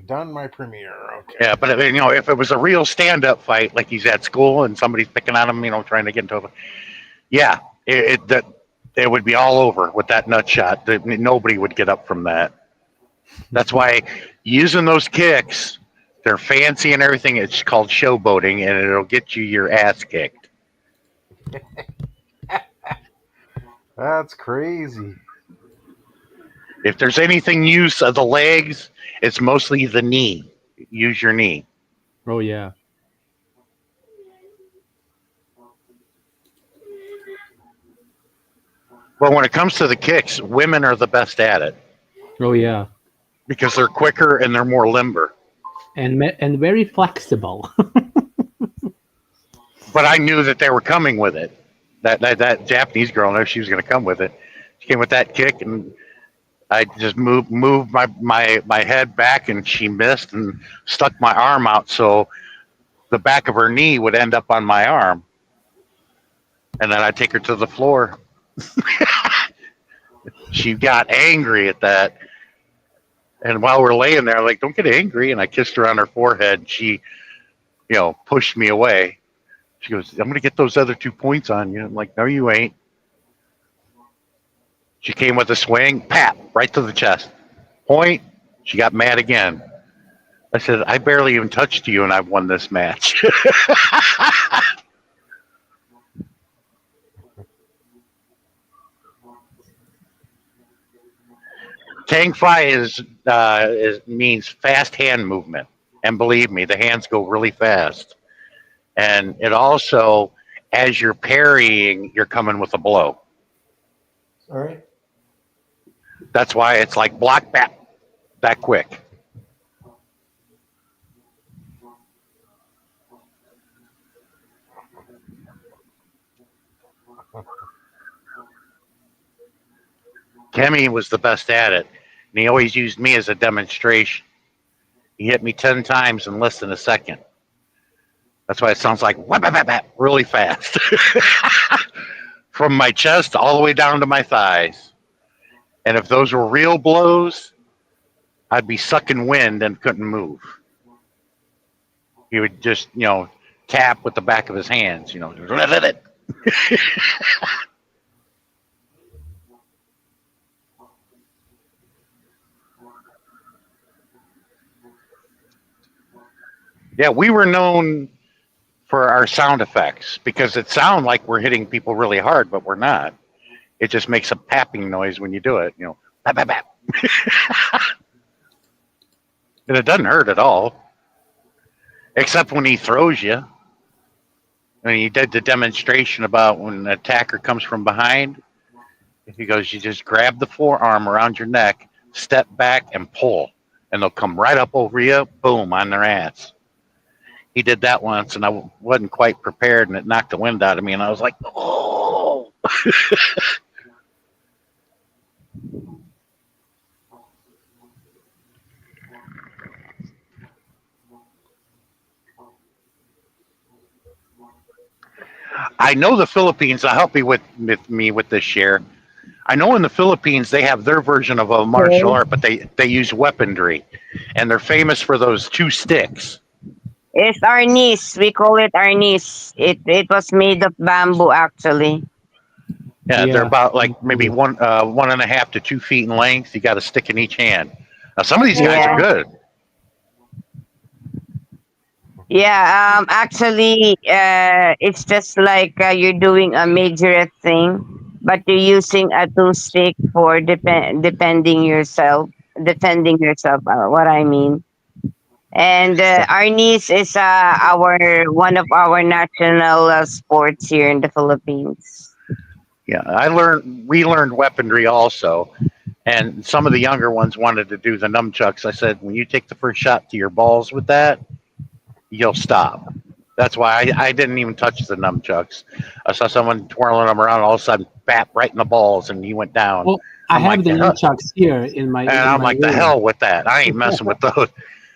Done my premiere. Okay. Yeah, but if it was a real stand-up fight, like he's at school and somebody's picking on him, trying to get into it, yeah, it would be all over with that nut shot. Nobody would get up from that. That's why using those kicks, they're fancy and everything. It's called showboating, and it'll get you your ass kicked. That's crazy. If there's anything use of the legs, it's mostly the knee. Use your knee. Oh, yeah. But when it comes to the kicks, women are the best at it. Oh, yeah. Because they're quicker and they're more limber. And very flexible. But I knew that they were coming with it. That Japanese girl knew she was going to come with it. She came with that kick, and I just moved my head back, and she missed and stuck my arm out, so the back of her knee would end up on my arm. And then I'd take her to the floor. She got angry at that. And while we're laying there, I'm like, don't get angry. And I kissed her on her forehead. And she, pushed me away. She goes, I'm going to get those other 2 points on you. I'm like, no, you ain't. She came with a swing, pap, right to the chest. Point. She got mad again. I said, I barely even touched you, and I've won this match. Tang Fai means fast hand movement, and believe me, the hands go really fast. And it also, as you're parrying, you're coming with a blow. All right. That's why it's like block back that quick. Kemi was the best at it, and he always used me as a demonstration. He hit me 10 times in less than a second. That's why it sounds like whap, whap, whap, whap, really fast. From my chest all the way down to my thighs. And if those were real blows, I'd be sucking wind and couldn't move. He would just, tap with the back of his hands, Yeah, we were known for our sound effects because it sounds like we're hitting people really hard, but we're not. It just makes a papping noise when you do it. Bap, bap, bap. And it doesn't hurt at all, except when he throws you. And he did the demonstration about when an attacker comes from behind. He goes, you just grab the forearm around your neck, step back, and pull. And they'll come right up over you, boom, on their ass. He did that once, and I wasn't quite prepared, and it knocked the wind out of me, and I was like, oh. I know the Philippines. I'll help you with this share. I know in the Philippines they have their version of a martial art, but they use weaponry, and they're famous for those 2 sticks. It's arnis. We call it arnis. It was made of bamboo, actually. Yeah, they're about like maybe 1.5 to 2 feet in length. You got a stick in each hand. Now some of these guys are good. Yeah, actually, it's just like you're doing a major thing, but you're using a 2-stick for defending yourself. What I mean. And arnis is one of our national sports here in the Philippines. Yeah, we learned weaponry also, and some of the younger ones wanted to do the nunchucks. I said, when you take the first shot to your balls with that, you'll stop. That's why I didn't even touch the nunchucks. I saw someone twirling them around, all of a sudden, bap, right in the balls, and he went down. Well, I have the nunchucks here in my. And I'm like, the hell with that! I ain't messing with those.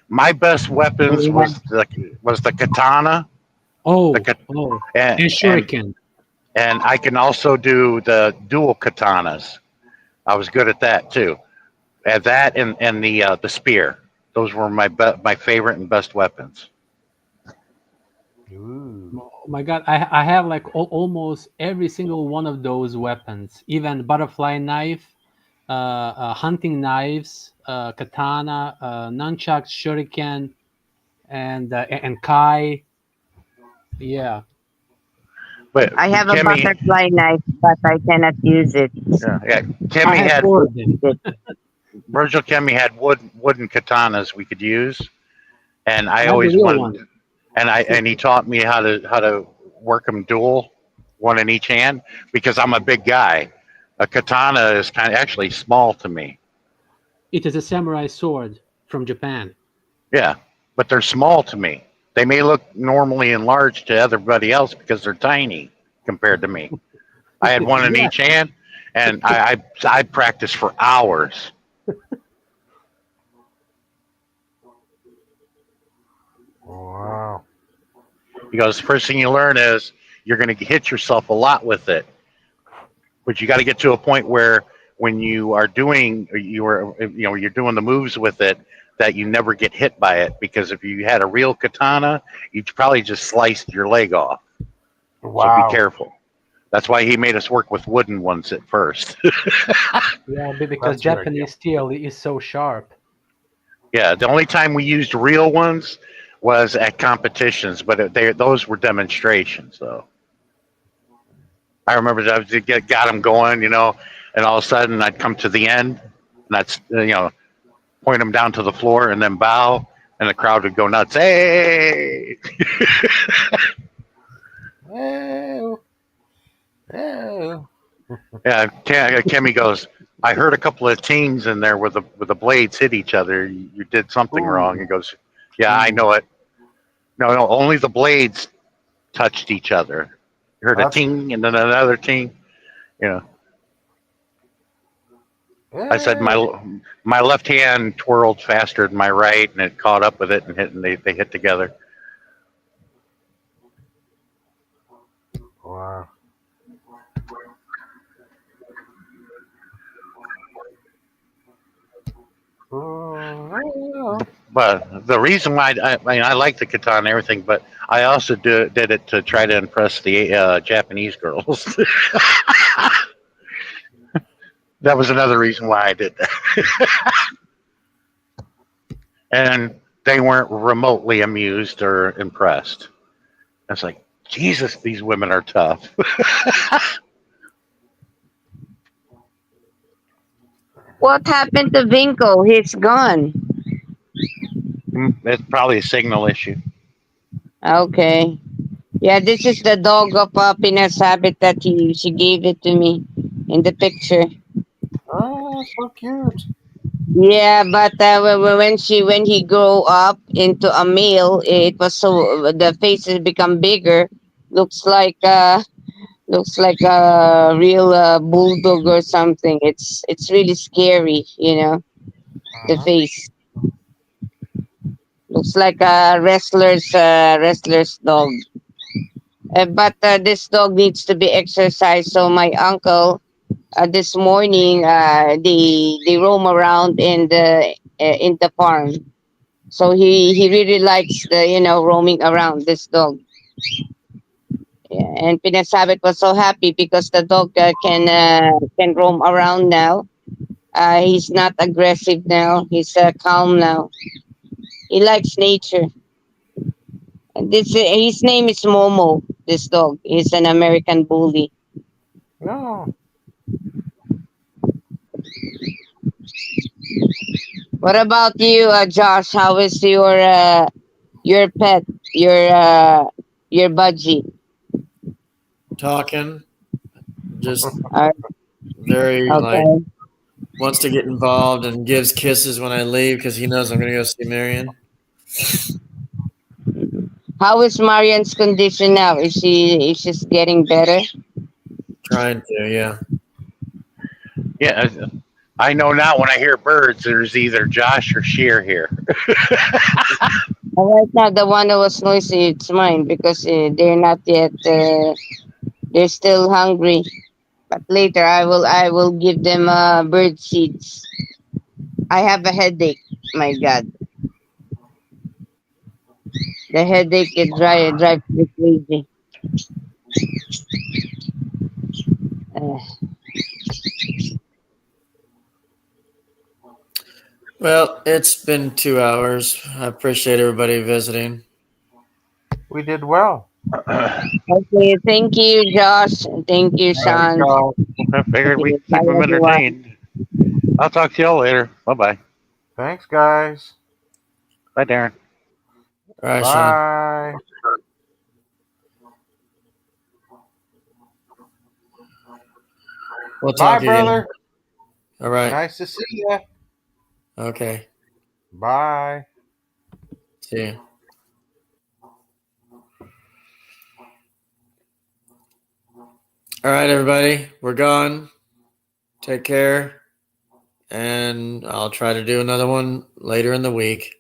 My best weapons was the katana. And shuriken. And I can also do the dual katanas. I was good at that too. At that and the spear. Those were my favorite and best weapons. Ooh. Oh my God, I have like almost every single one of those weapons. Even butterfly knife, hunting knives, katana, nunchucks, shuriken, and kai. Yeah. But I have a butterfly knife, but I cannot use it. Yeah. Kemi had Virgil Kemi had wooden katanas we could use, and I always wanted. And he taught me how to work them dual, one in each hand, because I'm a big guy. A katana is actually small to me. It is a samurai sword from Japan. Yeah, but they're small to me. They may look normally enlarged to everybody else because they're tiny compared to me. I had one in each hand, and I practiced for hours. Wow. Because the first thing you learn is you're going to hit yourself a lot with it. But you got to get to a point where when you are doing you're doing the moves with it, that you never get hit by it, because if you had a real katana, you'd probably just sliced your leg off. Wow. So be careful. That's why he made us work with wooden ones at first. Yeah, because Japanese steel is so sharp. Yeah, the only time we used real ones was at competitions, but those were demonstrations, though. I remember that I got them going, and all of a sudden I'd come to the end, and I'd, point them down to the floor and then bow, and the crowd would go nuts. Hey! Oh. Oh. Yeah, Kemi goes, I heard a couple of teams in there where the blades hit each other. You did something wrong. He goes, yeah, I know it. No, only the blades touched each other. You heard a ting and then another ting. I said my left hand twirled faster than my right, and it caught up with it and hit, and they hit together. Wow. But the reason why I like the katana and everything, but I also did it to try to impress the Japanese girls. That was another reason why I did that. And they weren't remotely amused or impressed. I was like, Jesus, these women are tough. What happened to Vinko? He's gone. It's probably a signal issue. Okay. Yeah, this is the dog of Pinna's Habitat. She gave it to me in the picture. Oh, so cute. Yeah, but when he grew up into a male, it was so the face has become bigger. Looks like a real bulldog or something. It's really scary, the face. Looks like a wrestler's dog. But this dog needs to be exercised. So my uncle, this morning, they roam around in the farm. So he really likes the roaming around this dog. Yeah, and Pinasabit was so happy because the dog can roam around now. He's not aggressive now. He's calm now. He likes nature. And his name is Momo. This dog. He's an American bully. No. What about you, Josh? How is your pet, your budgie? Talking, just Uh, very like okay. wants to get involved and gives kisses when I leave because he knows I'm going to go see Marion. How is Marian's condition now? Is she getting better? Trying to, yeah. Yeah, I know now when I hear birds, there's either Josh or Sheer here. Right now, the one that was noisy, it's mine because they're not yet. They're still hungry. But later, I will give them bird seeds. I have a headache. My God, the headache it drives me crazy. Uh, Well, it's been 2 hours. I appreciate everybody visiting. We did well. okay, thank you, Josh. Thank you, Sean. I figured we'd Bye, keep them everyone. entertained. I'll talk to y'all later. Bye-bye. Thanks, guys. Bye, Darren. All right, Sean. Bye. We'll Bye, talk again. brother. All right. Nice to see you. Okay. Bye. See you. All right, everybody. We're gone. Take care. And I'll try to do another one later in the week.